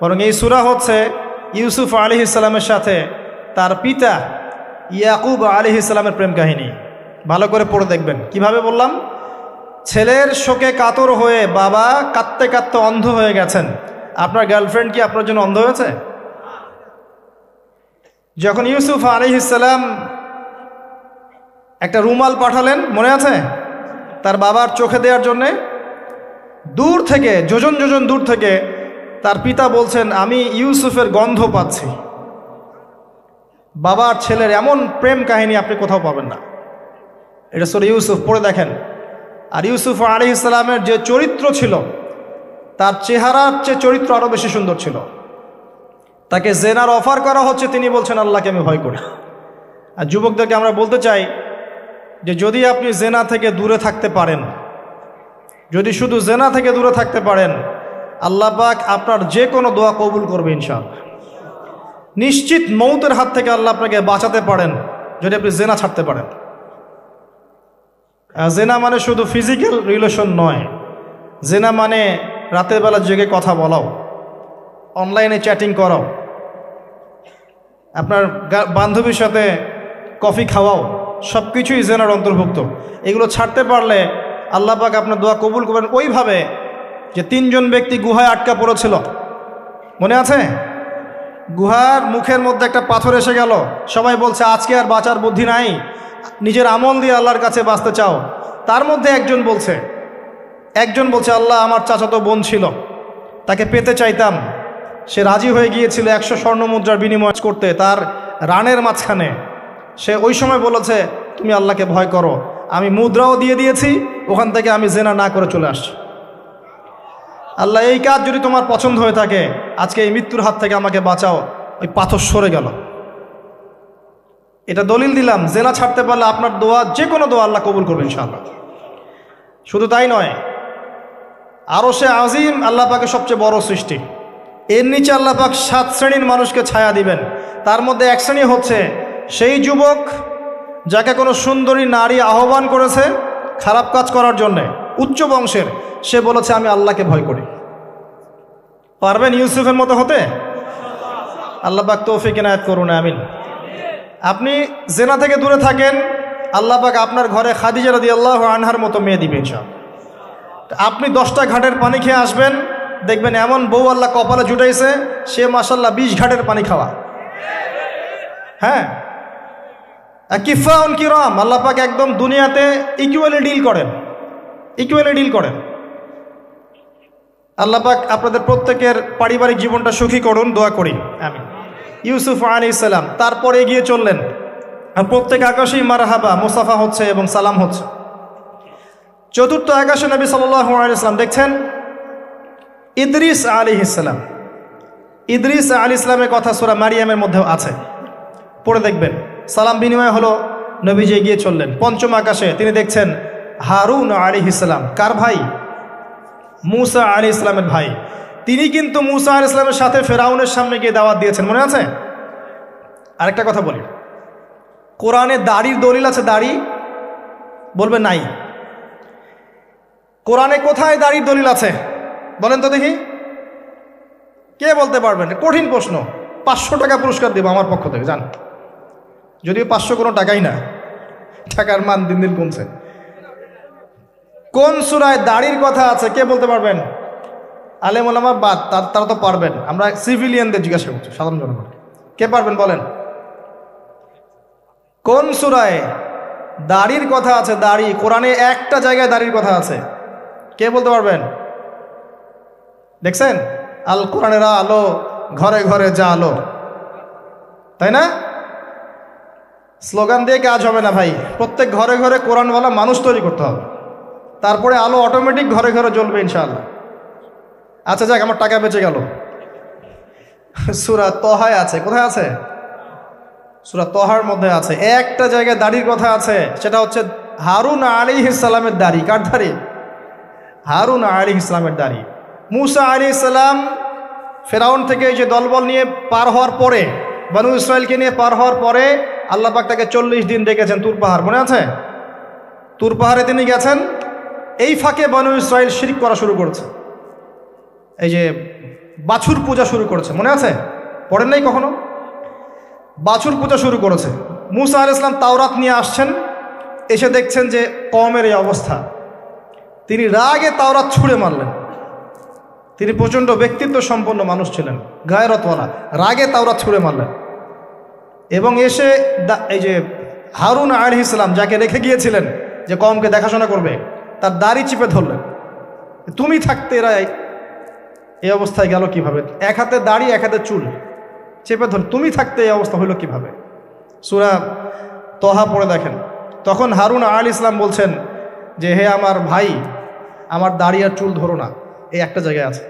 বরং এই সূরা হচ্ছে ইউসুফ আলাইহিস সালামের সাথে তার পিতা ইয়াকুব আলাইহিস সালামের প্রেম কাহিনী। ভালো করে পড়ে দেখবেন। কিভাবে বললাম? ছেলের শোকে কাতর হয়ে বাবা কাঁদতে কাঁদতে অন্ধ হয়ে গেছেন। আপনার গার্লফ্রেন্ড কি আপনার জন্য অন্ধ হয়েছে? যখন ইউসুফ আলাইহিস সালাম একটা রুমাল পাঠালেন, মনে আছে, তার বাবার চোখে দেওয়ার জন্যে, দূর থেকে, যোজন যোজন দূর থেকে তার পিতা বলছেন, আমি ইউসুফের গন্ধ পাচ্ছি। বাবার ছেলের এমন প্রেম কাহিনী আপনি কোথাও পাবেন না। এটা সূরা ইউসুফ, পড়ে দেখেন। আর ইউসুফ আলাইহিস সালামের যে চরিত্র ছিল, তার চেহারার চেয়ে চরিত্র আরও বেশি সুন্দর ছিল। তাকে জেনার অফার করা হচ্ছে, তিনি বলছেন আল্লাহকে আমি ভয় করি। আর যুবকদেরকে আমরা বলতে চাই যে যদি আপনি জেনা থেকে দূরে থাকতে পারেন, যদি শুধু জেনা থেকে দূরে থাকতে পারেন, আল্লাহ পাক আপনার যে কোনো দোয়া কবুল করবে ইনশাআল্লাহ। নিশ্চিত মৌতের হাত থেকে আল্লাহ আপনাকে বাঁচাতে পারেন যদি আপনি জেনা ছাড়তে পারেন। জেনা মানে শুধু ফিজিক্যাল রিলেশন নয়, জেনা মানে রাতের বেলা জেগে কথা বলাও, অনলাইনে চ্যাটিং করাও, আপনার বান্ধবীর সাথে কফি খাওয়াও, সব কিছুই জেনার অন্তর্ভুক্ত। এগুলো ছাড়তে পারলে আল্লাহ পাক আপনার দোয়া কবুল করবেন। ওইভাবে যে 3 জন ব্যক্তি গুহায় আটকা পড়েছিল, মনে আছে? গুহার মুখের মধ্যে একটা পাথর এসে গেল, সবাই বলছে আজকে আর বাঁচার বুদ্ধি নাই, নিজের আমল দিয়ে আল্লাহর কাছে বাঁচতে চাও। তার মধ্যে একজন বলছে আল্লাহ, আমার চাচাতো বোন ছিল, তাকে পেতে চাইতাম। সে রাজি হয়ে গিয়েছিল 100 স্বর্ণ মুদ্রার বিনিময় করতে তার রানের মাঝখানে। সে ওই সময় বলেছে তুমি আল্লাহকে ভয় করো, আমি মুদ্রাও দিয়ে দিয়েছি, ওখান থেকে আমি জেনা না করে চলে আসছি। আল্লাহ, এই কাজ যদি তোমার পছন্দ হয়ে থাকে, আজকে এই মৃত্যুর হাত থেকে আমাকে বাঁচাও। ওই পাথর সরে গেল। এটা দলিল দিলাম, জেনা ছাড়তে পারলে আপনার দোয়া, যে কোনো দোয়া আল্লাহ কবুল করবে ইনশাআল্লাহ। শুধু তাই নয়, আরশে আজিম আল্লাহ পাকের সবচেয়ে বড় সৃষ্টি। এর নিচে আল্লাহ পাক 7 শ্রেণীর মানুষকে ছায়া দিবেন। তার মধ্যে এক শ্রেণী হচ্ছে সেই যুবক যাকে কোনো সুন্দরী নারী আহ্বান করেছে খারাপ কাজ করার জন্যে, উচ্চ বংশের, সে বলেছে আমি আল্লাহকে ভয় করি। পারবেন ইউসুফের মতো হতে? আল্লাহ পাক তৌফিক ইনায়াত করুন, আমিন। আপনি জেনা থেকে দূরে থাকেন, আল্লাহ পাক আপনার ঘরে খাদিজা রাদিয়াল্লাহু আনহার মতো মেয়ে দিবে ইনশাআল্লাহ। আপনি 10টা ঘাটের পানি খেয়ে আসবেন, দেখবেন এমন বউ আল্লাহ কপালে জুটাইছে, সে মাশাআল্লাহ 20 ঘাটের পানি খাওয়া। হ্যাঁ, কিফাউন কিরাম, আল্লাহ পাক একদম দুনিয়াতে ইকুয়ালি ডিল করেন, ইকুয়ালি ডিল করেন। আল্লাহ পাক আপনাদের প্রত্যেকের পারিবারিক জীবনটা সুখী করুন, দোয়া করি, আমিন। ইউসুফ আলাইহিস সালাম তারপরে এগিয়ে চললেন, আর প্রত্যেক আকাশেই মারহাবা মুসাফা হচ্ছে এবং সালাম হচ্ছে। চতুর্থ আকাশে নবী সাল্লাল্লাহু আলাইহি ওয়াসাল্লাম দেখছেন ইদ্রিস আলাইহিস সালাম। ইদ্রিস আলাইহিস সালামের কথা সূরা মারিয়ামের মধ্যেও আছে, পড়ে দেখবেন। সালাম বিনিময় হলো, নবীজি এগিয়ে চললেন। পঞ্চম আকাশে তিনি দেখছেন হারুন আলাইহিস সালাম। কার ভাই? মুসা আলাইহিস সালামের ভাই। তিনি কিন্তু মুসা আলাইহিস সালামের সাথে ফেরাউনের সামনে গিয়ে দাওয়াত দিয়েছেন, মনে আছে? আরেকটা কথা বলি, কোরআনে দাড়ির দলিল আছে? দাড়ি বলবে নাই। কোরআনে কোথায় দাড়ির দলিল আছে বলেন তো দেখি, কে বলতে পারবেন? কঠিন প্রশ্ন। 500 টাকা পুরস্কার দেবো আমার পক্ষ থেকে, জান। যদিও 500 কোনো টাকাই না, টাকার মান দিন দিন কমছে। কোন সূরায় দাড়ির কথা আছে কে বলতে পারবেন? আলেম ওলামা বাদ, তারা তো পারবেন। আমরা সিভিলিয়ানদের জিজ্ঞাসা করছি, সাধারণ জনগণ। কে পারবেন বলেন? কোন সূরায় দাড়ির কথা আছে? দাড়ি কোরআনে একটা জায়গায় দাড়ির কথা আছে, কে বলতে পারবেন? দেখছেন, আল কোরআনের আলো ঘরে ঘরে যা আলো, তাই না? স্লোগান দিয়ে কাজ হবে না ভাই, প্রত্যেক ঘরে ঘরে কোরআনওয়ালা মানুষ তৈরি করতে হবে, তারপরে আলো অটোমেটিক ঘরে ঘরে জ্বলবে ইনশাআল্লাহ। আচ্ছা যাক, আমার টাকা বেঁচে গেল। সূরা তহায় আছে। কোথায় আছে? সূরা তহার মধ্যে আছে। একটা জায়গায় দাড়ির কথা আছে, সেটা হচ্ছে হারুন আলাইহিস সালামের দাড়ি। কার দাড়ি? হারুন আলাইহিস সালামের দাড়ি। মুসা আলাইহিস সালাম ফেরাউন থেকে এই যে দলবল নিয়ে পার হওয়ার পরে, বনু ইসরায়েলকে নিয়ে পার হওয়ার পরে আল্লাহ পাক তাকে 40 দিন ডেকেছেন তুর পাহাড়, মনে আছে? তুর পাহাড়ে তিনি গেছেন। এই ফাঁকে বনু ইসরায়েল শিরক করা শুরু করেছে, এই যে বাছুর পূজা শুরু করেছে, মনে আছে? পড়েন নাই কখনো? বাছুর পূজা শুরু করেছে। মুসা আলাইহিস সালাম তাওরাত নিয়ে আসছেন, এসে দেখছেন যে কওমের এই অবস্থা। তিনি রাগে তাওরাত ছুঁড়ে মারলেন। তিনি প্রচণ্ড ব্যক্তিত্ব সম্পন্ন মানুষ ছিলেন, গায়রতওয়ালা। রাগে তাওরাত ছুঁড়ে মারলেন এবং এসে এই যে হারুন আলাইহিস সালাম যাকে রেখে গিয়েছিলেন যে কওমকে দেখাশোনা করবে, তার দাড়ি চিপে ধরলেন। তুমি থাকতে এরা এই অবস্থায় গেল কিভাবে? এক হাতে দাড়ি, এক হাতে চুল, চেপে ধর। তুমি থাকতে এই অবস্থা হইল কিভাবে? সূরা তহা পড়ে দেখেন। তখন হারুন আলাইহিস সালাম বলছেন যে হে আমার ভাই, আমার দাড়ি আর চুল ধরো না, এই একটা জায়গায় আছে।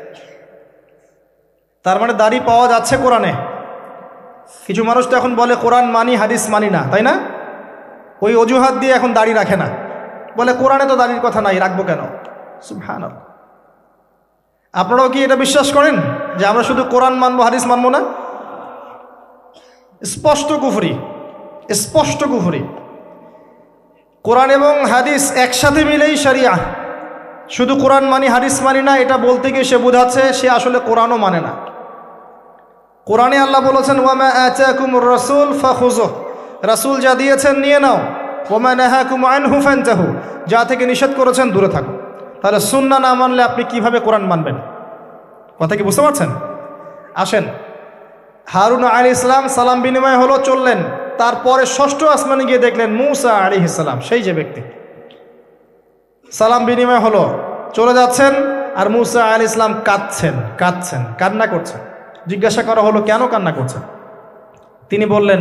তার মানে দাড়ি পাওয়া যাচ্ছে কোরআনে। কিছু মানুষ তো এখন বলে কোরআন মানি, হাদিস মানি না, তাই না? ওই অজুহাত দিয়ে এখন দাড়ি রাখে না, বলে কোরআনে তো দাড়ির কথা নাই, রাখবো কেন? সুবহানাল্লাহ। আপনারাও কি এটা বিশ্বাস করেন যে আমরা শুধু কোরআন মানবো, হাদিস মানবো না? স্পষ্ট কুফরি, স্পষ্ট কুফরি। কোরআন এবং হাদিস একসাথে মিলেই শরিয়া। শুধু কোরআন মানি, হাদিস মানি না, এটা বলতে গিয়ে সে বোঝাচ্ছে সে আসলে কোরআনও মানে না। কোরআনে আল্লাহ বলেছেন ওয়ামা আতাকুমুর রাসূল ফাখুযুহ, রাসূল যা দিয়েছেন নিয়ে নাও। ওয়ামা নাহাকুম আনহু ফানতাহু, যা থেকে নিষেধ করেছেন দূরে থাকো। তাহলে সুন্নাহ না মানলে আপনি কিভাবে কোরআন মানবেন? কথা কি বুঝতে পারছেন? আসেন, হারুন আলাইহিস সালাম সালাম বিনিময় হলো, চললেন। তারপরে ষষ্ঠ আসমানে গিয়ে দেখলেন মুসা আলাইহিস সালাম, সেই যে ব্যক্তি। সালাম বিনিময় হলো, চলে যাচ্ছেন, আর মুসা আলাইহিস সালাম কাঁদছেন, কান্না করছেন। জিজ্ঞাসা করা হলো কেন কান্না করছেন? তিনি বললেন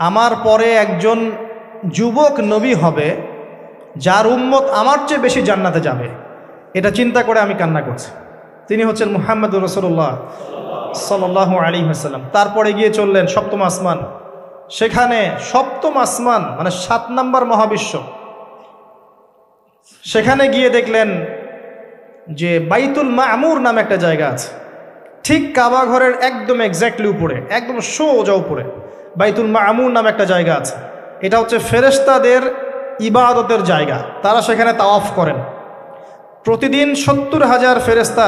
আমার পরে একজন যুবক নবী হবে যার উম্মত আমার চেয়ে বেশি জান্নাতে যাবে, এটা চিন্তা করে আমি কান্না করছি। তিনি হচ্ছেন মুহাম্মদুর রাসূলুল্লাহ সাল্লাল্লাহু আলাইহি ওয়াসাল্লাম। তারপরে গিয়ে চললেন সপ্তম আসমান। সেখানে সপ্তম আসমান মানে 7 নম্বর মহাবিশ্ব, সেখানে গিয়ে দেখলেন যে বাইতুল মামুর নামে একটা জায়গা আছে, ঠিক কাবা ঘরের একদম এক্স্যাক্টলি উপরে, একদম সোজা উপরে বাইতুল মামুর নামে একটা জায়গা আছে। এটা হচ্ছে ফেরেশতাদের ইবাদতের জায়গা, তারা সেখানে তাওয়াফ করেন। প্রতিদিন 70,000 ফেরেশতা,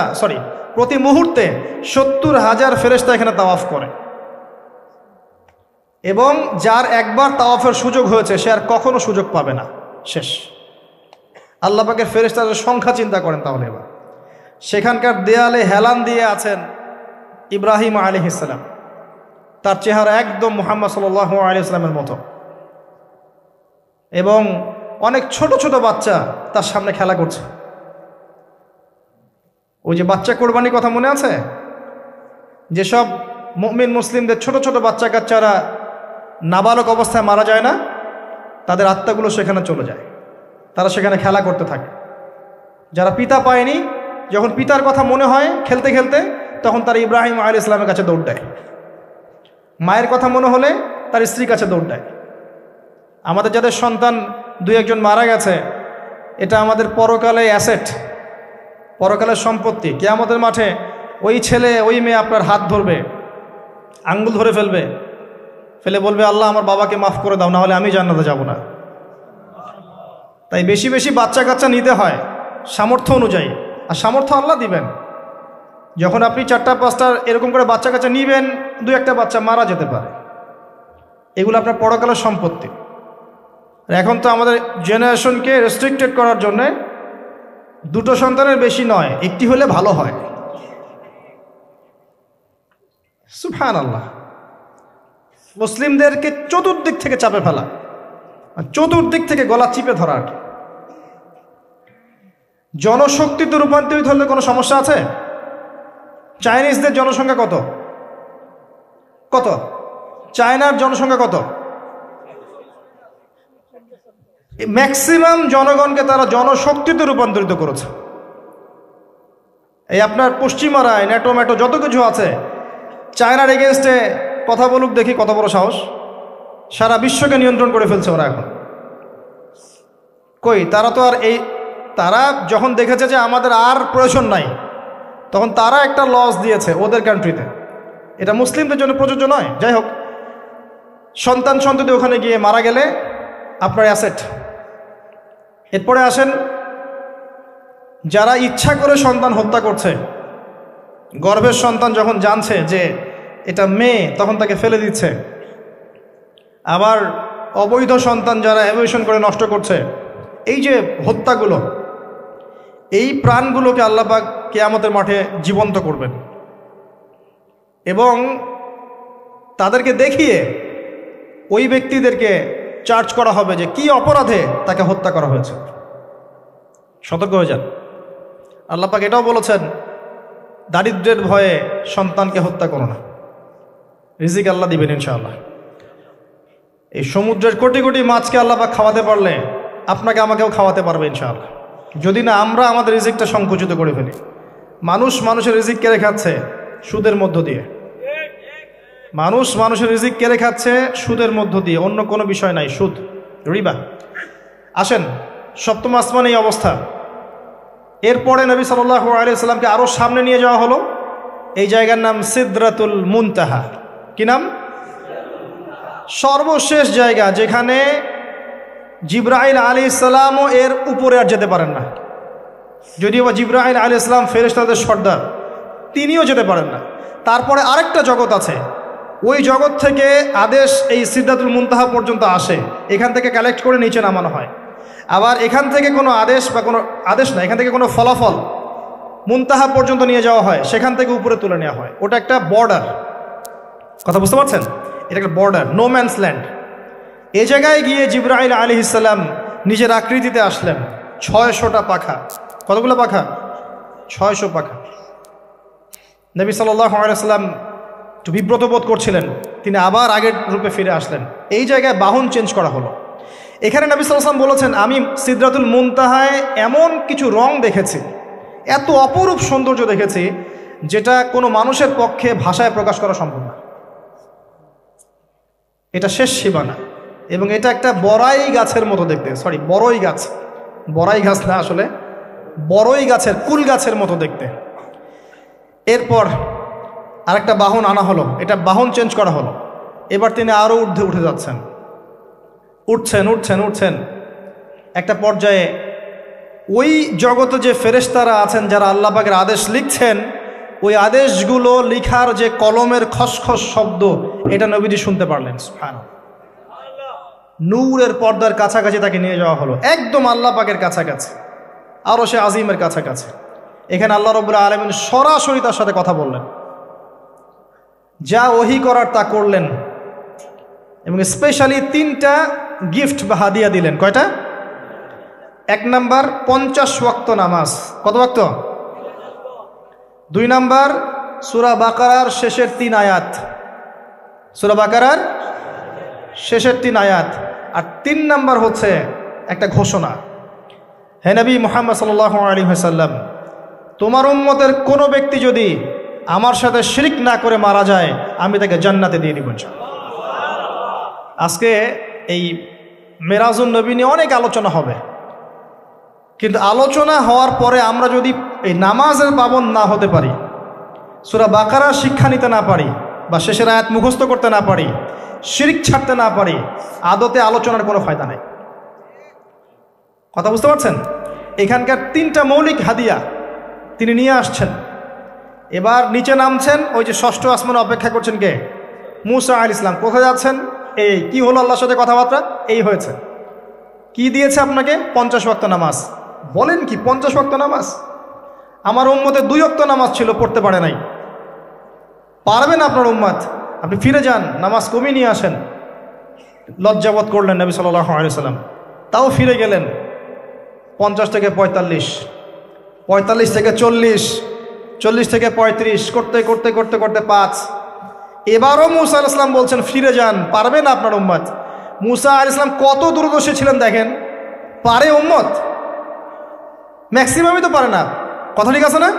প্রতি মুহূর্তে 70,000 ফেরেশতা এখানে তাওয়াফ করে, এবং যার একবার তাওয়াফের সুযোগ হয়েছে সে আর কখনো সুযোগ পাবে না, শেষ। আল্লাহ পাকের ফেরেশতাদের সংখ্যা চিন্তা করেন তাহলে। এবার সেখানকার দেয়ালে হেলান দিয়ে আছেন ইব্রাহিম আলাইহিস সালাম, তার চেহারা একদম মুহাম্মদ সাল্লাল্লাহু আলাইহি ওয়াসাল্লামের মতো, এবং অনেক ছোট ছোট বাচ্চা তার সামনে খেলা করছে। ওই যে বাচ্চা কোরবানির কথা মনে আছে, যেসব মুমিন মুসলিমদের ছোট ছোট বাচ্চা কাচ্চারা নাবালক অবস্থায় মারা যায় না, তাদের আত্মাগুলো সেখানে চলে যায়, তারা সেখানে খেলা করতে থাকে। যারা পিতা পায়নি, যখন পিতার কথা মনে হয় খেলতে খেলতে, তখন তারা ইব্রাহিম আলাইহিস সালামের কাছে দৌড় দেয়। মায়ের কথা মনে হলে তার স্ত্রীর কাছে দৌড় দেয়। আমাদের যাদের সন্তান 2-1 মারা গেছে, এটা আমাদের পরকালে অ্যাসেট, পরকালের সম্পত্তি। কিয়ামতের মাঠে ওই ছেলে ওই মেয়ে আপনার হাত ধরবে, আঙ্গুল ধরে ফেলে বলবে, আল্লাহ আমার বাবাকে মাফ করে দাও, না হলে আমি জান্নাতে যাব না। তাই বেশি বেশি বাচ্চা কাচ্চা নিতে হয় সামর্থ্য অনুযায়ী, আর সামর্থ্য আল্লাহ দিবেন। যখন আপনি 4-5টা এরকম করে বাচ্চা কাচ্চা নিবেন, 2-1টা বাচ্চা মারা যেতে পারে, এগুলো আপনার পরকালের সম্পত্তি। আর এখন তো আমাদের জেনারেশনকে রেস্ট্রিক্টেড করার জন্যে 2টো সন্তানের বেশি নয়, 1টি হলে ভালো হয়। সুবহানাল্লাহ। মুসলিমদেরকে চতুর্দিক থেকে চাপে ফেলা, চতুর্দিক থেকে গলা চিপে ধরা। আর কি জনশক্তিতে রূপান্তরিত হলে কোনো সমস্যা আছে? চাইনিজদের জনসংখ্যা কত? চায়নার জনসংখ্যা কত? ম্যাক্সিমাম জনগণকে তারা জনশক্তিতে রূপান্তরিত করেছে। এই আপনার পশ্চিমারায় ন্যাটো ম্যাটো যত কিছু আছে, চায়নার এগেনস্টে কথা বলুক দেখি কত বড় সাহস। সারা বিশ্বকে নিয়ন্ত্রণ করে ফেলছে ওরা এখন। কই, তারা তো আর তারা যখন দেখেছে যে আমাদের আর প্রয়োজন নাই, তখন তারা একটা লস দিয়েছে ওদের কান্ট্রিতে। এটা মুসলিমদের জন্য প্রযোজ্য নয়। যাই হোক, সন্ততি ওখানে গিয়ে মারা গেলে আপনার অ্যাসেট। এরপরে আসেন যারা ইচ্ছা করে সন্তান হত্যা করছে, গর্ভের সন্তান যখন জানছে যে এটা মেয়ে, তখন তাকে ফেলে দিচ্ছে। আবার অবৈধ সন্তান যারা অ্যাবর্শন করে নষ্ট করছে, এই যে হত্যাগুলো, এই প্রাণগুলোকে আল্লাহ পাক কিয়ামতের মাঠে জীবন্ত করবেন, এবং তাদেরকে দেখিয়ে ওই ব্যক্তিদেরকে চার্জ করা হবে যে কি অপরাধে তাকে হত্যা করা হয়েছে। সতর্ক হয়ে যান। আল্লাহ পাক এটাও বলেছেন, দারিদ্র্যের ভয়ে সন্তানকে হত্যা করো না, রিজিক আল্লাহ দিবেন ইনশাআল্লাহ। এই সমুদ্রের কোটি কোটি মাছকে আল্লাহ পাক খাওয়াতে পারলে আপনাকে আমাকেও খাওয়াতে পারবে ইনশাআল্লাহ, যদি না আমরা আমাদের রিজিকটা সংকুচিত করে ফেলি। মানুষের রিজিক কেড়ে খাচ্ছে সুদের মধ্য দিয়ে। মানুষের রিজিক কেড়ে খাচ্ছে সুদের মধ্য দিয়ে, অন্য কোনো বিষয় নাই, সুদ, রিবা। আসেন, সপ্তম আসমানে এই অবস্থা। এরপরে নবী সাল্লাল্লাহু আলাইহি সাল্লামকে আরও সামনে নিয়ে যাওয়া হলো। এই জায়গার নাম সিদরাতুল মুনতাহা। কি নাম? সর্বশেষ জায়গা, যেখানে জিবরাইল আলাইহিস সালামও এর উপরে আর যেতে পারেন না। যদিও বা জিবরাইল আলাইহিস সালাম ফেরেশতাদের সর্দার, তিনিও যেতে পারেন না। তারপরে আরেকটা জগৎ আছে, ওই জগৎ থেকে আদেশ এই সিদরাতুল মুনতাহা পর্যন্ত আসে, এখান থেকে কালেক্ট করে নিচে নামানো হয়। আবার এখান থেকে কোনো আদেশ বা কোনো আদেশ না, এখান থেকে কোনো ফলাফল মুনতাহা পর্যন্ত নিয়ে যাওয়া হয়, সেখান থেকে উপরে তুলে নেওয়া হয়। ওটা একটা বর্ডার, কথা বুঝতে পারছেন? এটা একটা বর্ডার, নো ম্যানস ল্যান্ড। এই জায়গায় গিয়ে জিবরাইল আলাইহিস সালাম নিজের আকৃতিতে আসলেন। 600টা পাখা। কতগুলো পাখা? 600 পাখা। নবী সাল্লাল্লাহু আলাইহি সাল্লাম একটু বিব্রত বোধ করছিলেন, তিনি আবার আগের রূপে ফিরে আসলেন। এই জায়গায় বাহন চেঞ্জ করা হলো। এখানে নবী সাল্লাল্লাহু আলাইহি সাল্লাম বলেছেন, আমি সিদরাতুল মুনতাহায় এমন কিছু রং দেখেছি, এত অপরূপ সৌন্দর্য দেখেছি, যেটা কোনো মানুষের পক্ষে ভাষায় প্রকাশ করা সম্ভব না। এটা শেষ সীমানা, এবং এটা একটা বড়াই গাছের মতো দেখতে, বড়ই গাছ, বড়াই গাছ না, আসলে বড়ই গাছের কুল গাছের মতো দেখতে। এরপর আরেকটা বাহন আনা হলো, এটা বাহন চেঞ্জ করা হলো। এবার তিনি আরও ঊর্ধ্বে উঠে যাচ্ছেন, উঠছেন উঠছেন উঠছেন। একটা পর্যায়ে ওই জগতে যে ফেরেশতারা আছেন যারা আল্লাহ পাকের আদেশ লিখছেন, ওই আদেশগুলো লিখার যে কলমের খসখস শব্দ, এটা নবীজি শুনতে পারলেন। সুবহানাল্লাহ। নূরের পর্দার কাছাকাছি তাকে নিয়ে যাওয়া হলো, একদম আল্লাহ পাকের কাছাকাছি, আরো সে আজিমের কাছাকাছি। এখানে আল্লাহ রাব্বুল আলামিন সরাসরি তার সাথে কথা বললেন, যা ওহী করার তা করলেন, এবং স্পেশালি 3টা গিফট বা হাদিয়া দিলেন। কয়টা? 1 নাম্বার 50 ওয়াক্ত নামাজ। কত ওয়াক্ত? 2 নাম্বার সূরা বাকারার শেষের 3 আয়াত, সূরা বাকারার শেষের 3 আয়াত। আর 3 নাম্বার হচ্ছে একটা ঘোষণা, হে নবী মুহাম্মদ সাল্লাল্লাহু আলাইহি ওয়াসাল্লাম, তোমার উম্মতের কোনো ব্যক্তি যদি আমার সাথে শিরক না করে মারা যায়, আমি তাকে জান্নাতে দিয়ে দিব ইনশাআল্লাহ। আজকে এই মেরাজুন নবী নিয়ে অনেক আলোচনা হবে, কিন্তু আলোচনা হওয়ার পরে আমরা যদি এই নামাজের পাবন না হতে পারি, সূরা বাকারার শিক্ষা নিতে না পারি, বা শেষের আয়াত মুখস্থ করতে না পারি, শিরক ছাড়তে না পারি, আদতে আলোচনার কোনো ফায়দা নেই। কথা বুঝতে পারছেন? এখানকার 3টা মৌলিক হাদিয়া তিনি নিয়ে আসছেন। এবার নিচে নামছেন, ওই যে 6ষ্ঠ আসমানে অপেক্ষা করছেন কে? মুসা আলাইহিস সালাম। কোথায় যাচ্ছেন? এই কি হলো আল্লাহর সাথে কথাবার্তা? এই হয়েছে। কি দিয়েছে আপনাকে? 50 ওয়াক্ত নামাজ। বলেন কি 50 ওয়াক্ত নামাজ? আমার উম্মতে 2 ওয়াক্ত নামাজ ছিল, পড়তে পারে নাই। পারবেন আপনার উম্মত? আপনি ফিরে যান, নামাজ কমিয়ে নিয়ে আসেন। লজ্জাবোধ করলেন নবী সাল্লাল্লাহু আলাইহি সাল্লাম, তাও ফিরে গেলেন। 50 থেকে 45, 45 থেকে 40, 40 থেকে 35, করতে করতে করতে করতে 5। এবারও মুসা আলাইহিস সালাম বলছেন ফিরে যান, পারবে না আপনার উম্মত। মুসা আলাইহিস সালাম কত দূরদর্শী ছিলেন দেখেন, পারে উম্মত? ম্যাক্সিমামই তো পারে না। কথা ঠিক আছে না?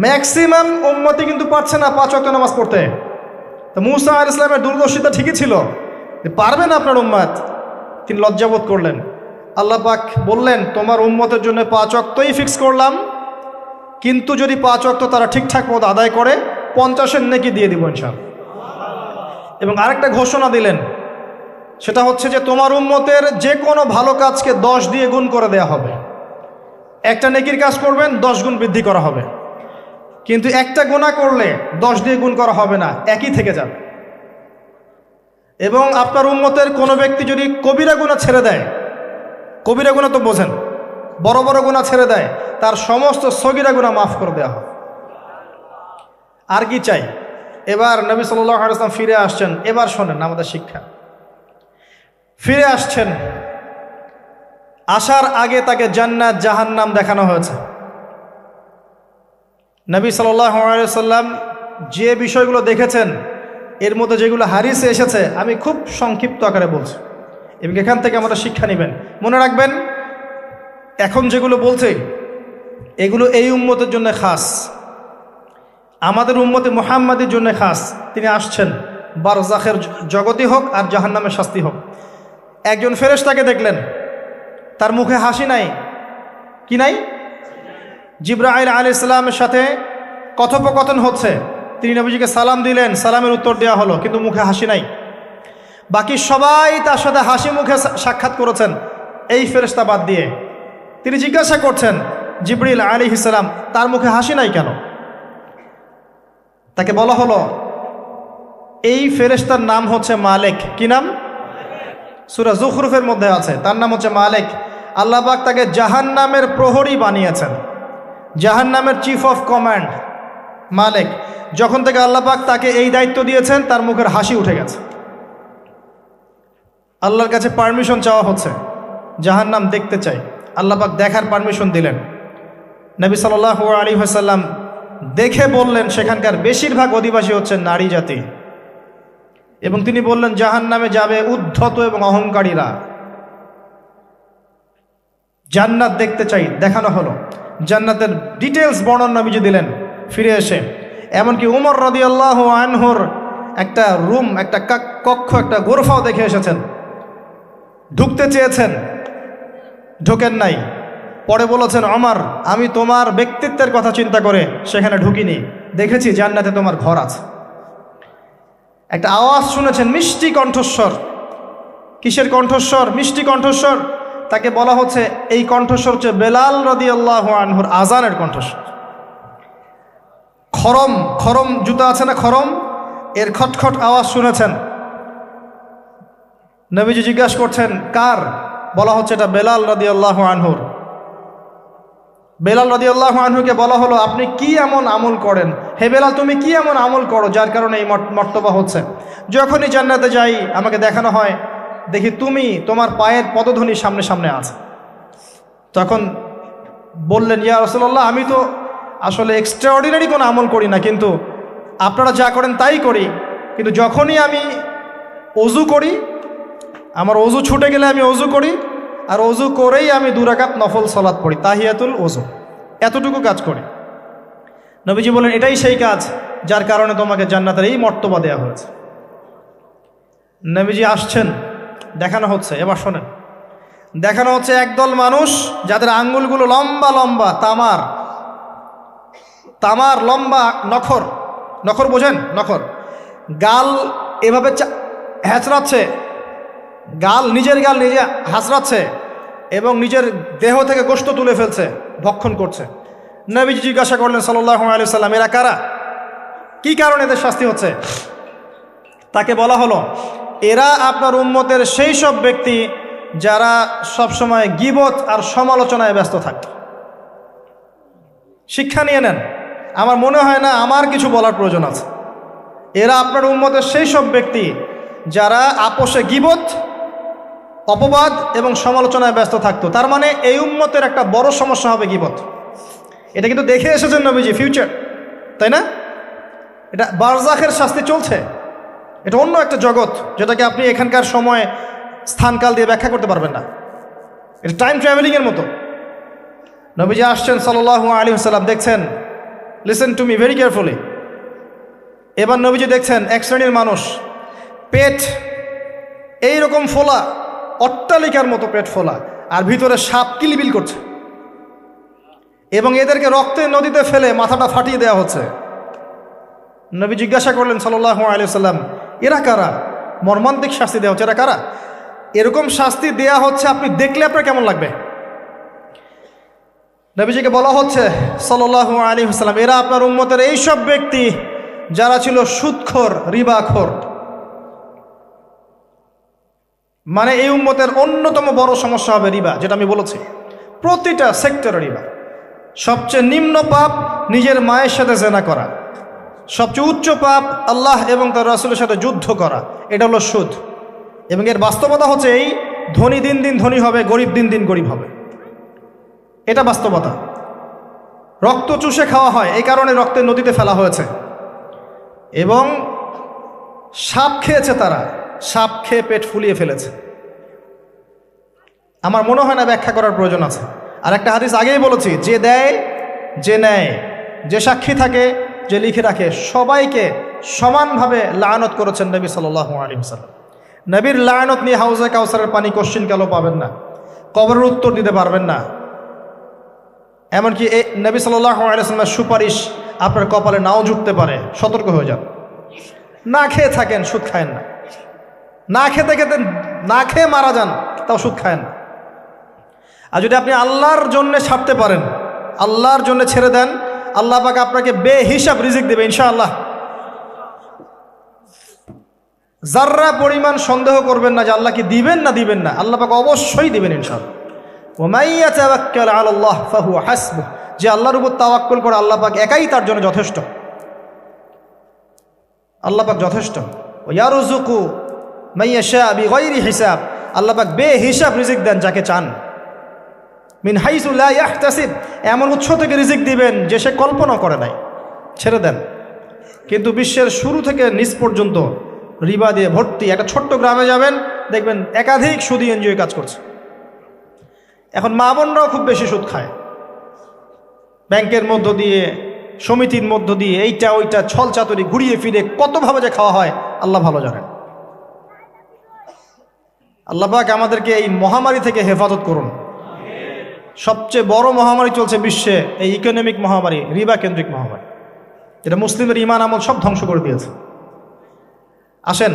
ম্যাক্সিমাম উম্মতই কিন্তু পারছে না 5 ওয়াক্ত নামাজ পড়তে। তো মুসা আলাইহিস সালামের দূরদর্শিতা ঠিকই ছিল, পারবে না আপনার উম্মত। তিনি লজ্জাবোধ করলেন। আল্লাহ পাক বললেন, তোমার উম্মতের জন্য 5 ওয়াক্তই ফিক্স করলাম, কিন্তু যদি 5 ওয়াক্ত তারা ঠিকঠাক মতো আদায় করে 50-এর নেকি দিয়ে দিব ইনশাআল্লাহ। এবং আরেকটা ঘোষণা দিলেন, সেটা হচ্ছে যে তোমার উম্মতের যে কোনো ভালো কাজকে 10 দিয়ে গুণ করে দেয়া হবে। একটা নেকির কাজ করবেন, 10 গুণ বৃদ্ধি করা হবে, কিন্তু একটা গুনাহ করলে 10 দিয়ে গুণ করা হবে না, একই থেকে যাবে। এবং আপনার উম্মতের কোনো ব্যক্তি যদি কবিরা গুনাহ ছেড়ে দেয়, কবিরা গুনাহ তো বোঝেন, বড় বড় গুনাহ ছেড়ে দেয়, তার সমস্ত সগীরা গুনাহ মাফ করে দেওয়া হবে। আর কি চাই? এবার নবী সাল্লাল্লাহু আলাইহি ওয়াসাল্লাম ফিরে আসছেন। এবার শোনেন আমাদের শিক্ষা। ফিরে আসছেন, আসার আগে তাকে জান্নাত জাহান্নাম দেখানো হয়েছে। নবী সাল্লাল্লাহু আলাইহি ওয়াসাল্লাম যে বিষয়গুলো দেখেছেন, এর মধ্যে যেগুলো হাদিসে এসেছে আমি খুব সংক্ষিপ্ত আকারে বলছি, এবং এখান থেকে আমরা শিক্ষা নেবেন। মনে রাখবেন, এখন যেগুলো বলছে এগুলো এই উম্মতের জন্য খাস, আমাদের উম্মতে মুহাম্মাদের জন্য খাস। তিনি আসছেন, বারজাখের জগতি হোক আর জাহান্নামের শাস্তি হোক। একজন ফেরেশতাকে দেখলেন, তার মুখে হাসি নাই। কি নাই? জিবরাইল আলাইহিস সালামের সাথে কথোপকথন হচ্ছে, তিনি নবীজিকে সালাম দিলেন, সালামের উত্তর দেওয়া হলো, কিন্তু মুখে হাসি নাই। বাকি সবাই তার সাথে হাসি মুখে সাক্ষাৎ করেছেন, এই ফেরেশতা বাদ দিয়ে। তিনি জিজ্ঞাসা করছেন জিবরিল আলাইহিস সালাম, তার মুখে হাসি নাই কেন? তাকে বলা হলো, এই ফেরেশতার নাম হচ্ছে মালিক। কি নাম? সূরা যুখরুফের মধ্যে আছে, তার নাম হচ্ছে মালিক। আল্লাহ পাক তাকে জাহান্নামের প্রহরী বানিয়েছেন, জাহান্নামের চিফ অফ কমান্ড মালিক। যখন থেকে আল্লাহ পাক তাকে এই দায়িত্ব দিয়েছেন, তার মুখের হাসি উঠে গেছে। আল্লাহর কাছে পারমিশন চাওয়া হচ্ছে, জাহান্নাম দেখতে চাই। আল্লাহ পাক দেখার পারমিশন দিলেন। নবী সাল্লাল্লাহু আলাইহি ওয়াসাল্লাম দেখে বললেন, সেখানকার বেশিরভাগ অধিবাসী হচ্ছে নারী জাতি, এবং তিনি বললেন জাহান্নামে যাবে উদ্ধত এবং অহংকারীরা। জান্নাত দেখতে চাই, দেখানো হলো। জান্নাতের ডিটেলস বর্ণনা নবীজি দিলেন ফিরে এসে। এমনকি উমর রাদিয়াল্লাহু আনহুর একটা রুম, একটা কক্ষ, একটা গোরফাও দেখে এসেছেন। ঢুকতে চেয়েছেন, ঢোকেন নাই। পরে বলেছেন, ওমর, আমি তোমার ব্যক্তিত্বের কথা চিন্তা করে সেখানে ঢুকিনি, দেখেছি জান্নাতে তোমার ঘর আছে। একটা আওয়াজ শুনেছেন, মিষ্টি কণ্ঠস্বর। কিসের কণ্ঠস্বর? মিষ্টি কণ্ঠস্বর। তাকে বলা হচ্ছে, এই কণ্ঠস্বর হচ্ছে বেলাল রাদিয়াল্লাহু আনহুর আজানের কণ্ঠস্বর। খরম, খরম জুতা আছে না, খরম, এর খটখট আওয়াজ শুনেছেন। নবীজি জিজ্ঞাসা করছেন, কার? বলা হচ্ছে এটা বেলাল রাদিয়াল্লাহু আনহুর। বেলাল রাদিয়াল্লাহু আনহুকে বলা হলো, আপনি কি এমন আমল করেন? হে বেলাল, তুমি কি এমন আমল করো যার কারণে এই মর্তবা হচ্ছে? যখনই জান্নাতে যাই আমাকে দেখানো হয়, দেখি তুমি তোমার পায়ের পদধ্বনি সামনে সামনে আছে। তখন বললেন, ইয়া রাসূলুল্লাহ, আমি তো আসলে এক্সট্রাঅর্ডিনারি কোনো আমল করি না, কিন্তু আপনারা যা করেন তাই করি। কিন্তু যখনই আমি অজু করি, আমার অজু ছুটে গেলে আমি অজু করি, আর অজু করেই আমি 2 রাকাত নফল সালাত পড়ি, তাহিয়াতুল ওযু, এতটুকু কাজ করি। নবীজি বলেন, এটাই সেই কাজ যার কারণে তোমাকে জান্নাতের এই মর্তবা দেওয়া হয়েছে। নবীজি আসছেন, দেখানো হচ্ছে। এবার শোনেন, দেখানো হচ্ছে একদল মানুষ যাদের আঙ্গুলগুলো লম্বা লম্বা, তামার তামার লম্বা নখর। নখর বোঝেন? নখর। গাল এভাবে হ্যাঁচড়াচ্ছে, গাল, নিজের গাল নিজে হাসড়াচ্ছে এবং নিজের দেহ থেকে গোশত তুলে ফেলছে, ভক্ষণ করছে। নবীজি জিজ্ঞাসা করলেন সাল্লাল্লাহু আলাইহি সাল্লাম, এরা কারা? কি কারণে এদের শাস্তি হচ্ছে? তাকে বলা হলো, এরা আপনার উম্মতের সেই সব ব্যক্তি যারা সবসময় গীবত আর সমালোচনায় ব্যস্ত থাকে। শিক্ষা নিয়ে নেন, আমার মনে হয় না আমার কিছু বলার প্রয়োজন আছে। এরা আপনার উম্মতের সেই সব ব্যক্তি যারা আপোষে গীবত, অপবাদ এবং সমালোচনায় ব্যস্ত থাকতো। তার মানে এই উম্মতের একটা বড় সমস্যা হবে গীবত। এটা কিন্তু দেখে এসেছেন নবীজি, ফিউচার, তাই না? এটা বারজাখের শাস্তি চলছে, এটা অন্য একটা জগৎ যেটাকে আপনি এখানকার সময় স্থানকাল দিয়ে ব্যাখ্যা করতে পারবেন না। এটা টাইম ট্রাভেলিংয়ের মতো। নবীজি আসছেন সাল্লাল্লাহু আলাইহি ওয়াসাল্লাম, দেখছেন, listen to me very carefully. এবার নবীজি দেখছেন এক শ্রেণীর মানুষ, পেট এইরকম ফোলা, অট্টালিকার মতো পেট ফোলা, আর ভিতরে সাপ কিলবিল করছে, এবং এদেরকে রক্তের নদীতে ফেলে মাথাটা ফাটিয়ে দেওয়া হচ্ছে। নবী জিজ্ঞাসা করলেন সাল্লাল্লাহু আলাইহি ওয়াসাল্লাম, এরা কারা? মর্মান্তিক শাস্তি দেওয়া হচ্ছে, এরা কারা? এরকম শাস্তি দেয়া হচ্ছে, আপনি দেখলে আপনার কেমন লাগবে? নবীজিকে বলা হচ্ছে সাল্লাল্লাহু আলাইহি ওয়াসাল্লাম, এরা আপনার উম্মতের এই সব ব্যক্তি যারা ছিল সুদখোর, রিবাখোর। মানে এই উম্মতের অন্যতম বড় সমস্যা হবে রিবা, যেটা আমি বলেছি, প্রতিটা সেক্টরে রিবা। সবচেয়ে নিম্ন পাপ নিজের মায়ের সাথে জেনা করা, সবচেয়ে উচ্চ পাপ আল্লাহ এবং তার রাসূলের সাথে যুদ্ধ করা, এটা হলো সুদ। এবং এর বাস্তবতা হচ্ছে এই, ধনী দিন দিন ধনী হবে, গরিব দিন দিন গরিব হবে, এটা বাস্তবতা। রক্ত চুষে খাওয়া হয়, এই কারণে রক্তের নদীতে ফেলা হয়েছে। এবং সাপ খেয়েছে তারা, সাপ খেয়ে পেট ফুলিয়ে ফেলেছে। আমার মনে হয় না ব্যাখ্যা করার প্রয়োজন আছে। আর একটা হাদিস আগেই বলেছি, যে দেয়, যে নেয়, যে সাক্ষী থাকে, যে লিখে রাখে, সবাইকে সমানভাবে লানত করেছেন নবী সাল্লাল্লাহু আলাইহি ওয়াসাল্লাম। নবীর লানত নিয়ে হাউজে কাউসারের পানি কোশ্চিন কালো পাবেন না, কবরের উত্তর দিতে পারবেন না। এমনকি এই নবী সাল্লাল্লাহু আলাইহি ওয়াসাল্লামের সুপারিশ আপনার কপালে নাও জুটতে পারে, সতর্ক হয়ে যান। না খেয়ে থাকেন, সুদ খায়েন না। না খেতে খেতে না খেয়ে মারা যান, তাও সুদ খায়েন না। আর যদি আপনি আল্লাহর জন্য ছাড়তে পারেন, আল্লাহর জন্য ছেড়ে দেন, আল্লাহ পাক আপনাকে বেহিসাব রিজিক দেবে ইনশাআল্লাহ। যাররা পরিমাণ সন্দেহ করবেন না যে আল্লাহ কি দিবেন না দিবেন না, আল্লাহ পাক অবশ্যই দিবেন ইনশাআল্লাহ। ওয়া মান ইয়াতাওয়াক্কাল আলাল্লাহ ফাহুয়া হাসবুহ, যে আল্লাহর উপর তাওয়াক্কুল করে আল্লাহ পাক একাই তার জন্য যথেষ্ট। আল্লাহ পাক যথেষ্ট। ওয়া ইয়ারযুকু মান ইয়াশা বিগাইরি হিসাব, আল্লাহ পাক বেহিসাব রিজিক দেন যাকে চান। মিন হাইসু লা ইয়াহতাসিব, এমন উৎস থেকে রিজিক দিবেন যে সে কল্পনা করে নাই। ছেড়ে দেন। কিন্তু বিশ্বের শুরু থেকে নিচ পর্যন্ত রিবা দিয়ে ভর্তি। একটা ছোট্ট গ্রামে যাবেন, দেখবেন একাধিক সুদী এনজিও কাজ করছে। এখন মা বোনরাও খুব বেশি সুদ খায়, ব্যাংকের মধ্য দিয়ে, সমিতির মধ্য দিয়ে, এইটা ওইটা ছল চাতুরি ঘুরিয়ে ফিরে কতভাবে যে খাওয়া হয় আল্লাহ ভালো জানেন। আল্লাহ পাক আমাদেরকে এই মহামারী থেকে হেফাজত করুন। সবচেয়ে বড় মহামারী চলছে বিশ্বে, এই ইকোনমিক মহামারী, রিবা কেন্দ্রিক মহামারী, যেটা মুসলিমের ইমান আমল সব ধ্বংস করে দিয়েছে। আসেন,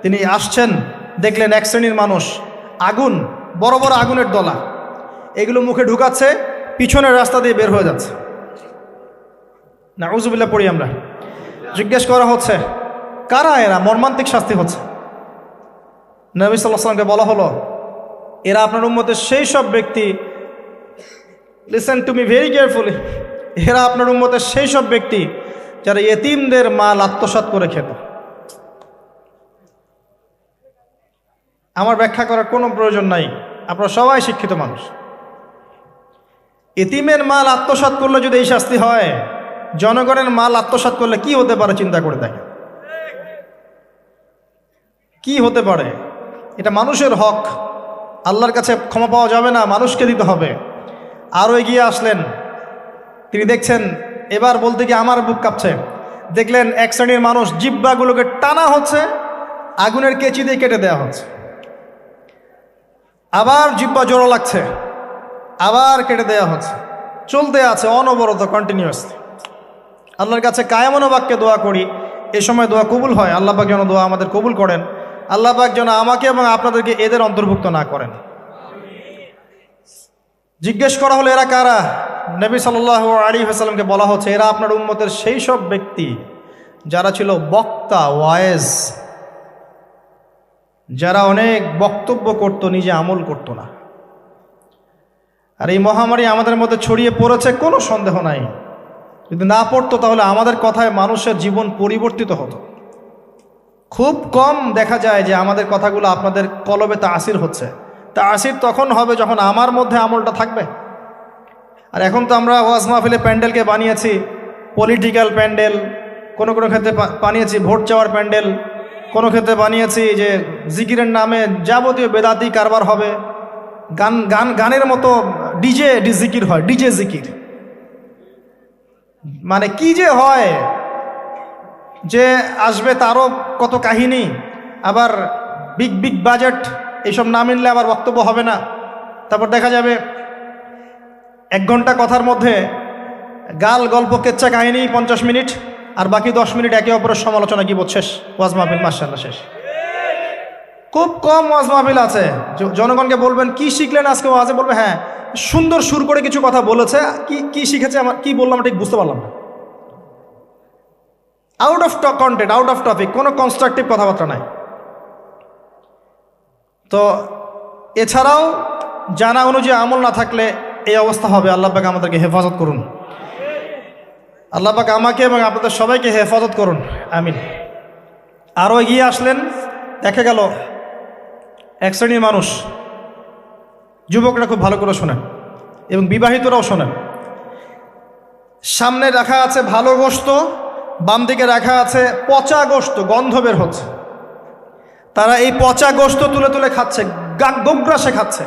তিনি আসছেন, দেখলেন এক শ্রেণীর মানুষ আগুন, বড় বড় আগুনের দলা, এগুলো মুখে ঢুকাচ্ছে, পিছনের রাস্তা দিয়ে বের হয়ে যাচ্ছে। নাউযুবিল্লাহ পড়ি আমরা। জিজ্ঞেস করা হচ্ছে কারা এরা, মর্মান্তিক শাস্তি হচ্ছে। নবী সাল্লাল্লাহু আলাইহি ওয়াসাল্লামকে বলা হলো, এরা আপনার উম্মতের সেই সব ব্যক্তি, listen to me very carefully, এরা আপনার উম্মতের সেই সব ব্যক্তি যারা ইয়েতিমদের মাল আত্মসাৎ করে খেত। আমার ব্যাখ্যা করার কোনো প্রয়োজন নাই, আপনারা সবাই শিক্ষিত মানুষ। ইতিমের মাল আত্মসাৎ করলে যদি এই শাস্তি হয়, জনগণের মাল আত্মসাৎ করলে কি হতে পারে চিন্তা করে দেখেন। কি হতে পারে? এটা মানুষের হক, আল্লাহর কাছে ক্ষমা পাওয়া যাবে না, মানুষকে দিতে হবে। আরও এগিয়ে আসলেন, তিনি দেখছেন, এবার বলতে গিয়ে আমার বুক কাঁপছে। দেখলেন এক শ্রেণীর মানুষ জিহ্বাগুলোকে টানা হচ্ছে, আগুনের কেচি দিয়ে কেটে দেওয়া হচ্ছে, আবার জিহ্বা জোড়ো লাগছে, আবার কেটে দেওয়া হচ্ছে, চলতে আছে অনবরত, কন্টিনিউয়াসলি। আল্লাহর কাছে কায়ামন বাক্যে দোয়া করি, এ সময় দোয়া কবুল হয়। আল্লাহ পাক যেন দোয়া আমাদের কবুল করেন, আল্লাহ পাক যেন আমাকে এবং আপনাদেরকে এদের অন্তর্ভুক্ত না করেন। জিজ্ঞেস করা হলো এরা কারা? নবী সাল্লাল্লাহু আলাইহি ওয়াসাল্লামকে বলা হচ্ছে, এরা আপনার উম্মতের সেই সব ব্যক্তি যারা ছিল বক্তা, ওয়ায়েজ, যারা অনেক বক্তব্য করত, নিজে আমল করত না। আর এই মহামারী আমাদের মধ্যে ছড়িয়ে পড়েছে, কোনো সন্দেহ নাই। যদি না পড়তো তাহলে আমাদের কথায় মানুষের জীবন পরিবর্তিত হতো। খুব কম দেখা যায় যে আমাদের কথাগুলো আপনাদের কলবে তাসির হচ্ছে। তাসির তখন হবে যখন আমার মধ্যে আমলটা থাকবে। আর এখন তো আমরা ওয়াজ মাহফিলে প্যান্ডেলকে বানিয়েছি পলিটিক্যাল প্যান্ডেল, কোনো কোনো ক্ষেত্রে বানিয়েছি ভোট চাওয়ার প্যান্ডেল, কোনো ক্ষেত্রে বানিয়েছি যে জিকিরের নামে যাবতীয় বেদাতি কারবার হবে, গানের মতো ডিজে জিকির হয়, ডিজে জিকির। মানে কি যে হয়, যে আসবে তারও কত কাহিনী, আবার বিগ বিগ বাজেট, এইসব না মিললে আবার বক্তব্য হবে না। তারপর দেখা যাবে 1 ঘন্টা কথার মধ্যে গাল গল্প কেচ্চা কাহিনী 50 মিনিট, আর বাকি 10 মিনিট একে অপরের সমালোচনা, কি শেষ, ওয়াজ মাহফিল মাশাআল্লাহ শেষ। খুব কম ওয়াজ মাহফিল আছে জনগণকে বলবেন কি শিখলেন আজকে ওয়াজে, বলবে হ্যাঁ সুন্দর সুর করে কিছু কথা বলেছে, কি শিখেছে, আমার কি বললাম ঠিক বুঝতে পারলাম না। Out of content, out of topic, কোনো কনস্ট্রাকটিভ কথাবার্তা নাই। তো এছাড়াও জানা অনুযায়ী আমল না থাকলে এই অবস্থা হবে। আল্লাহ পাক আমাদেরকে হেফাজত করুন, আল্লাহ পাক আমাকে এবং আপনাদের সবাইকে হেফাজত করুন, আমিন। আরও এগিয়ে আসলেন, দেখা গেল এক শ্রেণীর মানুষ, যুবকরা খুব ভালো করে শোনেন এবং বিবাহিতরাও শোনেন, সামনে রাখা আছে ভালো গোশত, বাম দিকে রাখা আছে পচা গোশত, গন্ধ বের হচ্ছে। তারা এই পচা গোশত তুলে তুলে খাচ্ছে, গোগ্রাসে খাচ্ছে,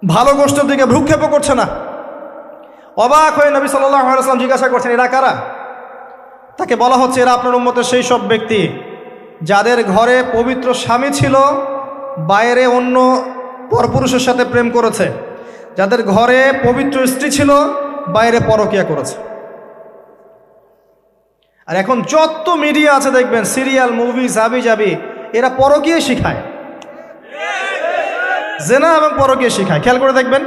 ভালো গোশতের দিকে ভ্রুক্ষেপও করছে না। অবাক হয়ে নবী সাল্লাল্লাহু আলাইহি ওয়াসাল্লাম জিজ্ঞাসা করছেন, এরা কারা? তাকে বলা হচ্ছে, এরা আপনার উম্মতের সেই সব ব্যক্তি যাদের ঘরে পবিত্র স্বামী ছিল, বাইরে অন্য পরপুরুষের সাথে প্রেম করেছে, যাদের ঘরে পবিত্র স্ত্রী ছিল, বাইরে পরকিয়া করেছে। আর এখন যত মিডিয়া আছে দেখবেন, সিরিয়াল, মুভি, জাবি জাবি, এরা পরকিয়া শিখায়, জেনা এবং পরকিয়া শিখায়। খেয়াল করে দেখবেন,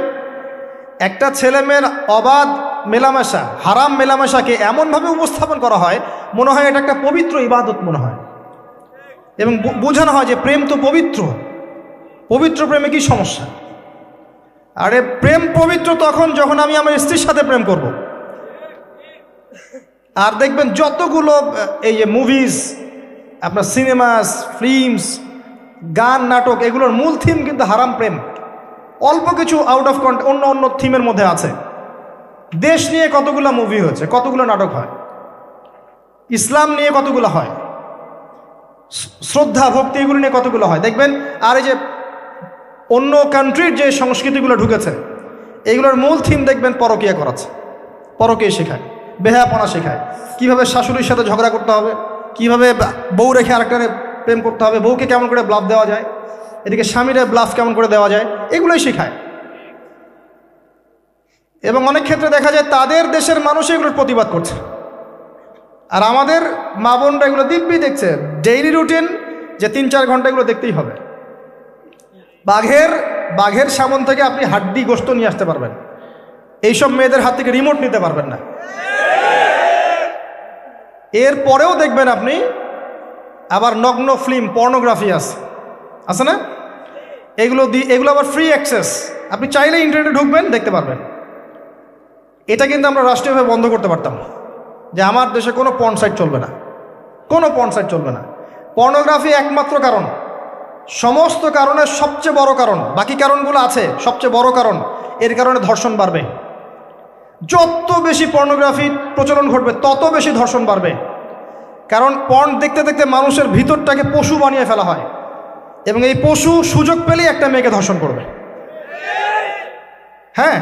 একটা ছেলে মেয়ের অবাধ মেলামেশা, হারাম মেলামেশাকে এমনভাবে উপস্থাপন করা হয়, মনে হয় এটা একটা পবিত্র ইবাদত মনে হয়, এবং বোঝানো হয় যে প্রেম তো পবিত্র, পবিত্র প্রেমে কি সমস্যা? আরে প্রেম পবিত্র তখন যখন আমি আমার স্ত্রীর সাথে প্রেম করব। আর দেখবেন যতগুলো এই যে মুভিজ, আপনার সিনেমাস, ফিল্মস, গান, নাটক, এগুলোর মূল থিম কিন্তু হারাম প্রেম। অল্প কিছু আউট অফ কন্টেন্ট অন্য অন্য থিমের মধ্যে আছে। দেশ নিয়ে কতগুলো মুভি হয়েছে, কতগুলো নাটক হয়, ইসলাম নিয়ে কতগুলো হয়, শ্রদ্ধা ভক্তি এগুলো নিয়ে কতগুলো হয় দেখবেন। আর এই যে অন্য কান্ট্রির যে সংস্কৃতিগুলো ঢুকেছে, এইগুলোর মূল থিম দেখবেন পরকীয়া করাচ্ছে, পরকীয়া শেখায়, বেহায়াপনা শেখায়, কীভাবে শাশুড়ির সাথে ঝগড়া করতে হবে, কীভাবে বউ রেখে আরেকটারে প্রেম করতে হবে, বউকে কেমন করে ব্লাফ দেওয়া যায়, এদিকে স্বামীরা ব্লাফ কেমন করে দেওয়া যায়, এগুলোই শেখায়। এবং অনেক ক্ষেত্রে দেখা যায় তাদের দেশের মানুষ এগুলোর প্রতিবাদ করছে, আর আমাদের মা বোনরা এগুলো দিব্যি দেখছে, ডেইলি রুটিন, যে 3-4 ঘন্টা এগুলো দেখতেই হবে। বাঘের সামন থেকে আপনি হাড্ডি গোশত নিয়ে আসতে পারবেন, এইসব মেয়েদের হাত থেকে রিমোট নিতে পারবেন না। এর পরেও দেখবেন আপনি আবার নগ্ন ফিল্ম, পর্নোগ্রাফি আছে না, এগুলো আবার ফ্রি অ্যাক্সেস, আপনি চাইলে ইন্টারনেটে ঢুকবেন, দেখতে পারবেন। এটা কিন্তু আমরা রাষ্ট্রীয়ভাবে বন্ধ করতে পারতাম, যে আমার দেশে কোনো পর্ন সাইট চলবে না, কোনো পর্ন সাইট চলবে না। পর্নোগ্রাফি একমাত্র কারণ, সমস্ত কারণের সবচেয়ে বড় কারণ, বাকি কারণগুলো আছে, সবচেয়ে বড় কারণ, এর কারণে ধর্ষণ বাড়বে। যত বেশি পর্নোগ্রাফি প্রচলন ঘটবে তত বেশি ধর্ষণ বাড়বে, কারণ পর্ন দেখতে দেখতে মানুষের ভিতরটাকে পশু বানিয়ে ফেলা হয়, এবং এই পশু সুযোগ পেলেই একটা মেয়েকে ধর্ষণ করবে। হ্যাঁ,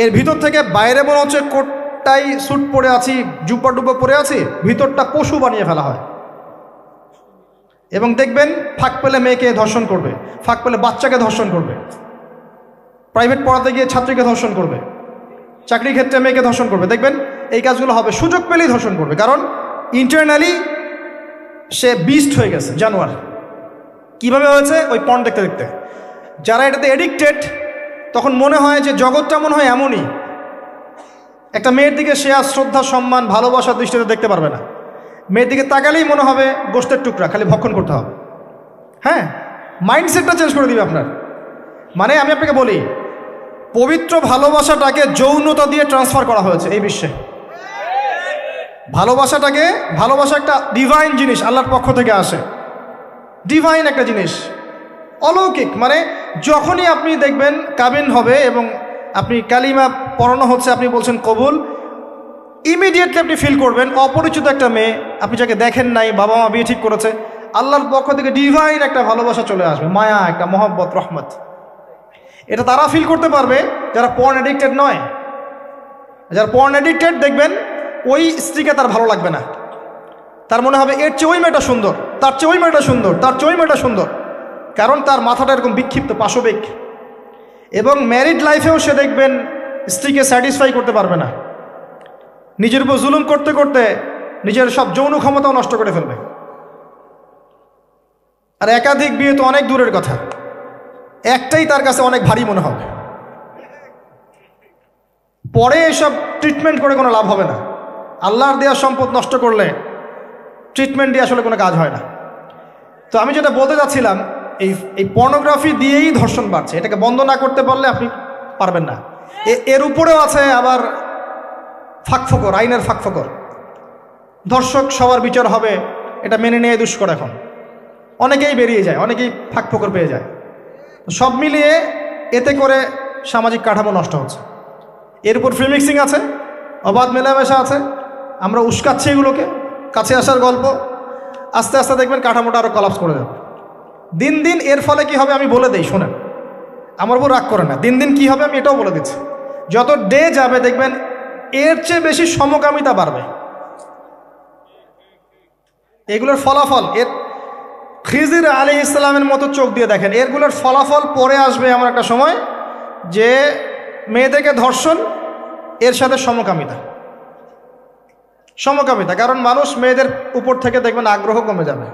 এর ভিতর থেকে বাইরে মনে হচ্ছে কোটটাই স্যুট পরে আছি, জুব্বা ডুব্বা পরে আছি, ভিতরটা পশু বানিয়ে ফেলা হয়। এবং দেখবেন ফাঁক পেলে মেয়েকে ধর্ষণ করবে, ফাঁক পেলে বাচ্চাকে ধর্ষণ করবে, প্রাইভেট পড়াতে গিয়ে ছাত্রীকে ধর্ষণ করবে, চাকরির ক্ষেত্রে মেয়েকে ধর্ষণ করবে। দেখবেন এই কাজগুলো হবে, সুযোগ পেলেই ধর্ষণ করবে, কারণ ইন্টারনালি সে বিস্ট হয়ে গেছে, জানোয়ার। কিভাবে হয়েছে? ওই পর্ন দেখতে দেখতে। যারা এটাতে এডিক্টেড, তখন মনে হয় যে জগৎটা মনে হয় এমনই, একটা মেয়ের দিকে সে আর শ্রদ্ধা, সম্মান, ভালোবাসার দৃষ্টিতে দেখতে পারবে না। মেয়ের দিকে তাকালেই মনে হবে গোশতের টুকরা, খালি ভক্ষণ করতে হবে। হ্যাঁ, মাইন্ডসেটটা চেঞ্জ করে দিবে আপনার। মানে আমি আপনাকে বলি, পবিত্র ভালোবাসাটাকে যৌনতা দিয়ে ট্রান্সফার করা হয়েছে এই বিশ্বে। ভালোবাসা একটা ডিভাইন জিনিস, আল্লাহর পক্ষ থেকে আসে, ডিভাইন একটা জিনিস, অলৌকিক। মানে যখনই আপনি দেখবেন কাবিন হবে এবং আপনি কালিমা পড়ানো হচ্ছে, আপনি বলছেন কবুল, ইমিডিয়েটলি আপনি ফিল করবেন অপরিচিত একটা মেয়ে, আপনি যাকে দেখেন নাই, বাবা মা বিয়ে ঠিক করেছে, আল্লাহর পক্ষ থেকে ডিভাইন একটা ভালোবাসা চলে আসবে, মায়া, একটা মহব্বত, রহমত। এটা তারা ফিল করতে পারবে যারা পর্ন অ্যাডিক্টেড নয়। যারা পর্ন অ্যাডিক্টেড, দেখবেন ওই স্ত্রীকে তার ভালো লাগবে না, তার মনে হবে এর চেয়ে ওই মেয়েটা সুন্দর, তার চেয়ে ওই মেয়েটা সুন্দর, তার চেয়ে ওই মেয়েটা সুন্দর, কারণ তার মাথাটা এরকম বিক্ষিপ্ত, পাশবিক। এবং ম্যারিড লাইফেও সে দেখবেন স্ত্রীকে স্যাটিসফাই করতে পারবে না, নিজের উপর জুলুম করতে করতে নিজের সব যৌন ক্ষমতাও নষ্ট করে ফেলবে। আর একাধিক বিয়ে তো অনেক দূরের কথা, একটাই তার কাছে অনেক ভারী মনে হবে। পরে এসব ট্রিটমেন্ট করে কোনো লাভ হবে না। আল্লাহর দেওয়া সম্পদ নষ্ট করলে ট্রিটমেন্ট দিয়ে আসলে কোনো কাজ হয় না। তো আমি যেটা বলতে চাচ্ছিলাম, এই পর্নোগ্রাফি দিয়েই ধর্ষণ বাড়ছে, এটাকে বন্ধ না করতে পারলে আপনি পারবেন না। এর উপরেও আছে আবার ফাঁকফোকর, আইনের ফাঁকফোকর। ধর্ষক সবার বিচার হবে, এটা মেনে নিয়ে দুষ্কর। এখন অনেকেই বেরিয়ে যায়, অনেকেই ফাঁকফোকর পেয়ে যায়। সব মিলিয়ে এতে করে সামাজিক কাঠামো নষ্ট হচ্ছে। এর উপর ফ্রি মিক্সিং আছে, অবাধ মেলামেশা আছে, আমরা উস্কাচ্ছি এগুলোকে, কাছে আসার গল্প। আস্তে আস্তে দেখবেন কাঠামোটা আরও কলাপস করে যাবে দিন দিন। এর ফলে কি হবে আমি বলে দিই, শোনেন, আমার উপর রাগ করে না। দিন দিন কি হবে আমি এটাও বলে দিচ্ছি। যত ডে যাবে দেখবেন এর চেয়ে বেশি সমকামিতা বাড়বে। এগুলোর ফলাফল, এর খিজির আলাইহিস ইসলামের মতো চোখ দিয়ে দেখেন, এরগুলোর ফলাফল পরে আসবে এমন একটা সময় যে মেয়েদেরকে ধর্ষণ, এর সাথে সমকামিতা। কারণ মানুষ মেয়েদের উপর থেকে দেখবেন আগ্রহ কমে যাবে।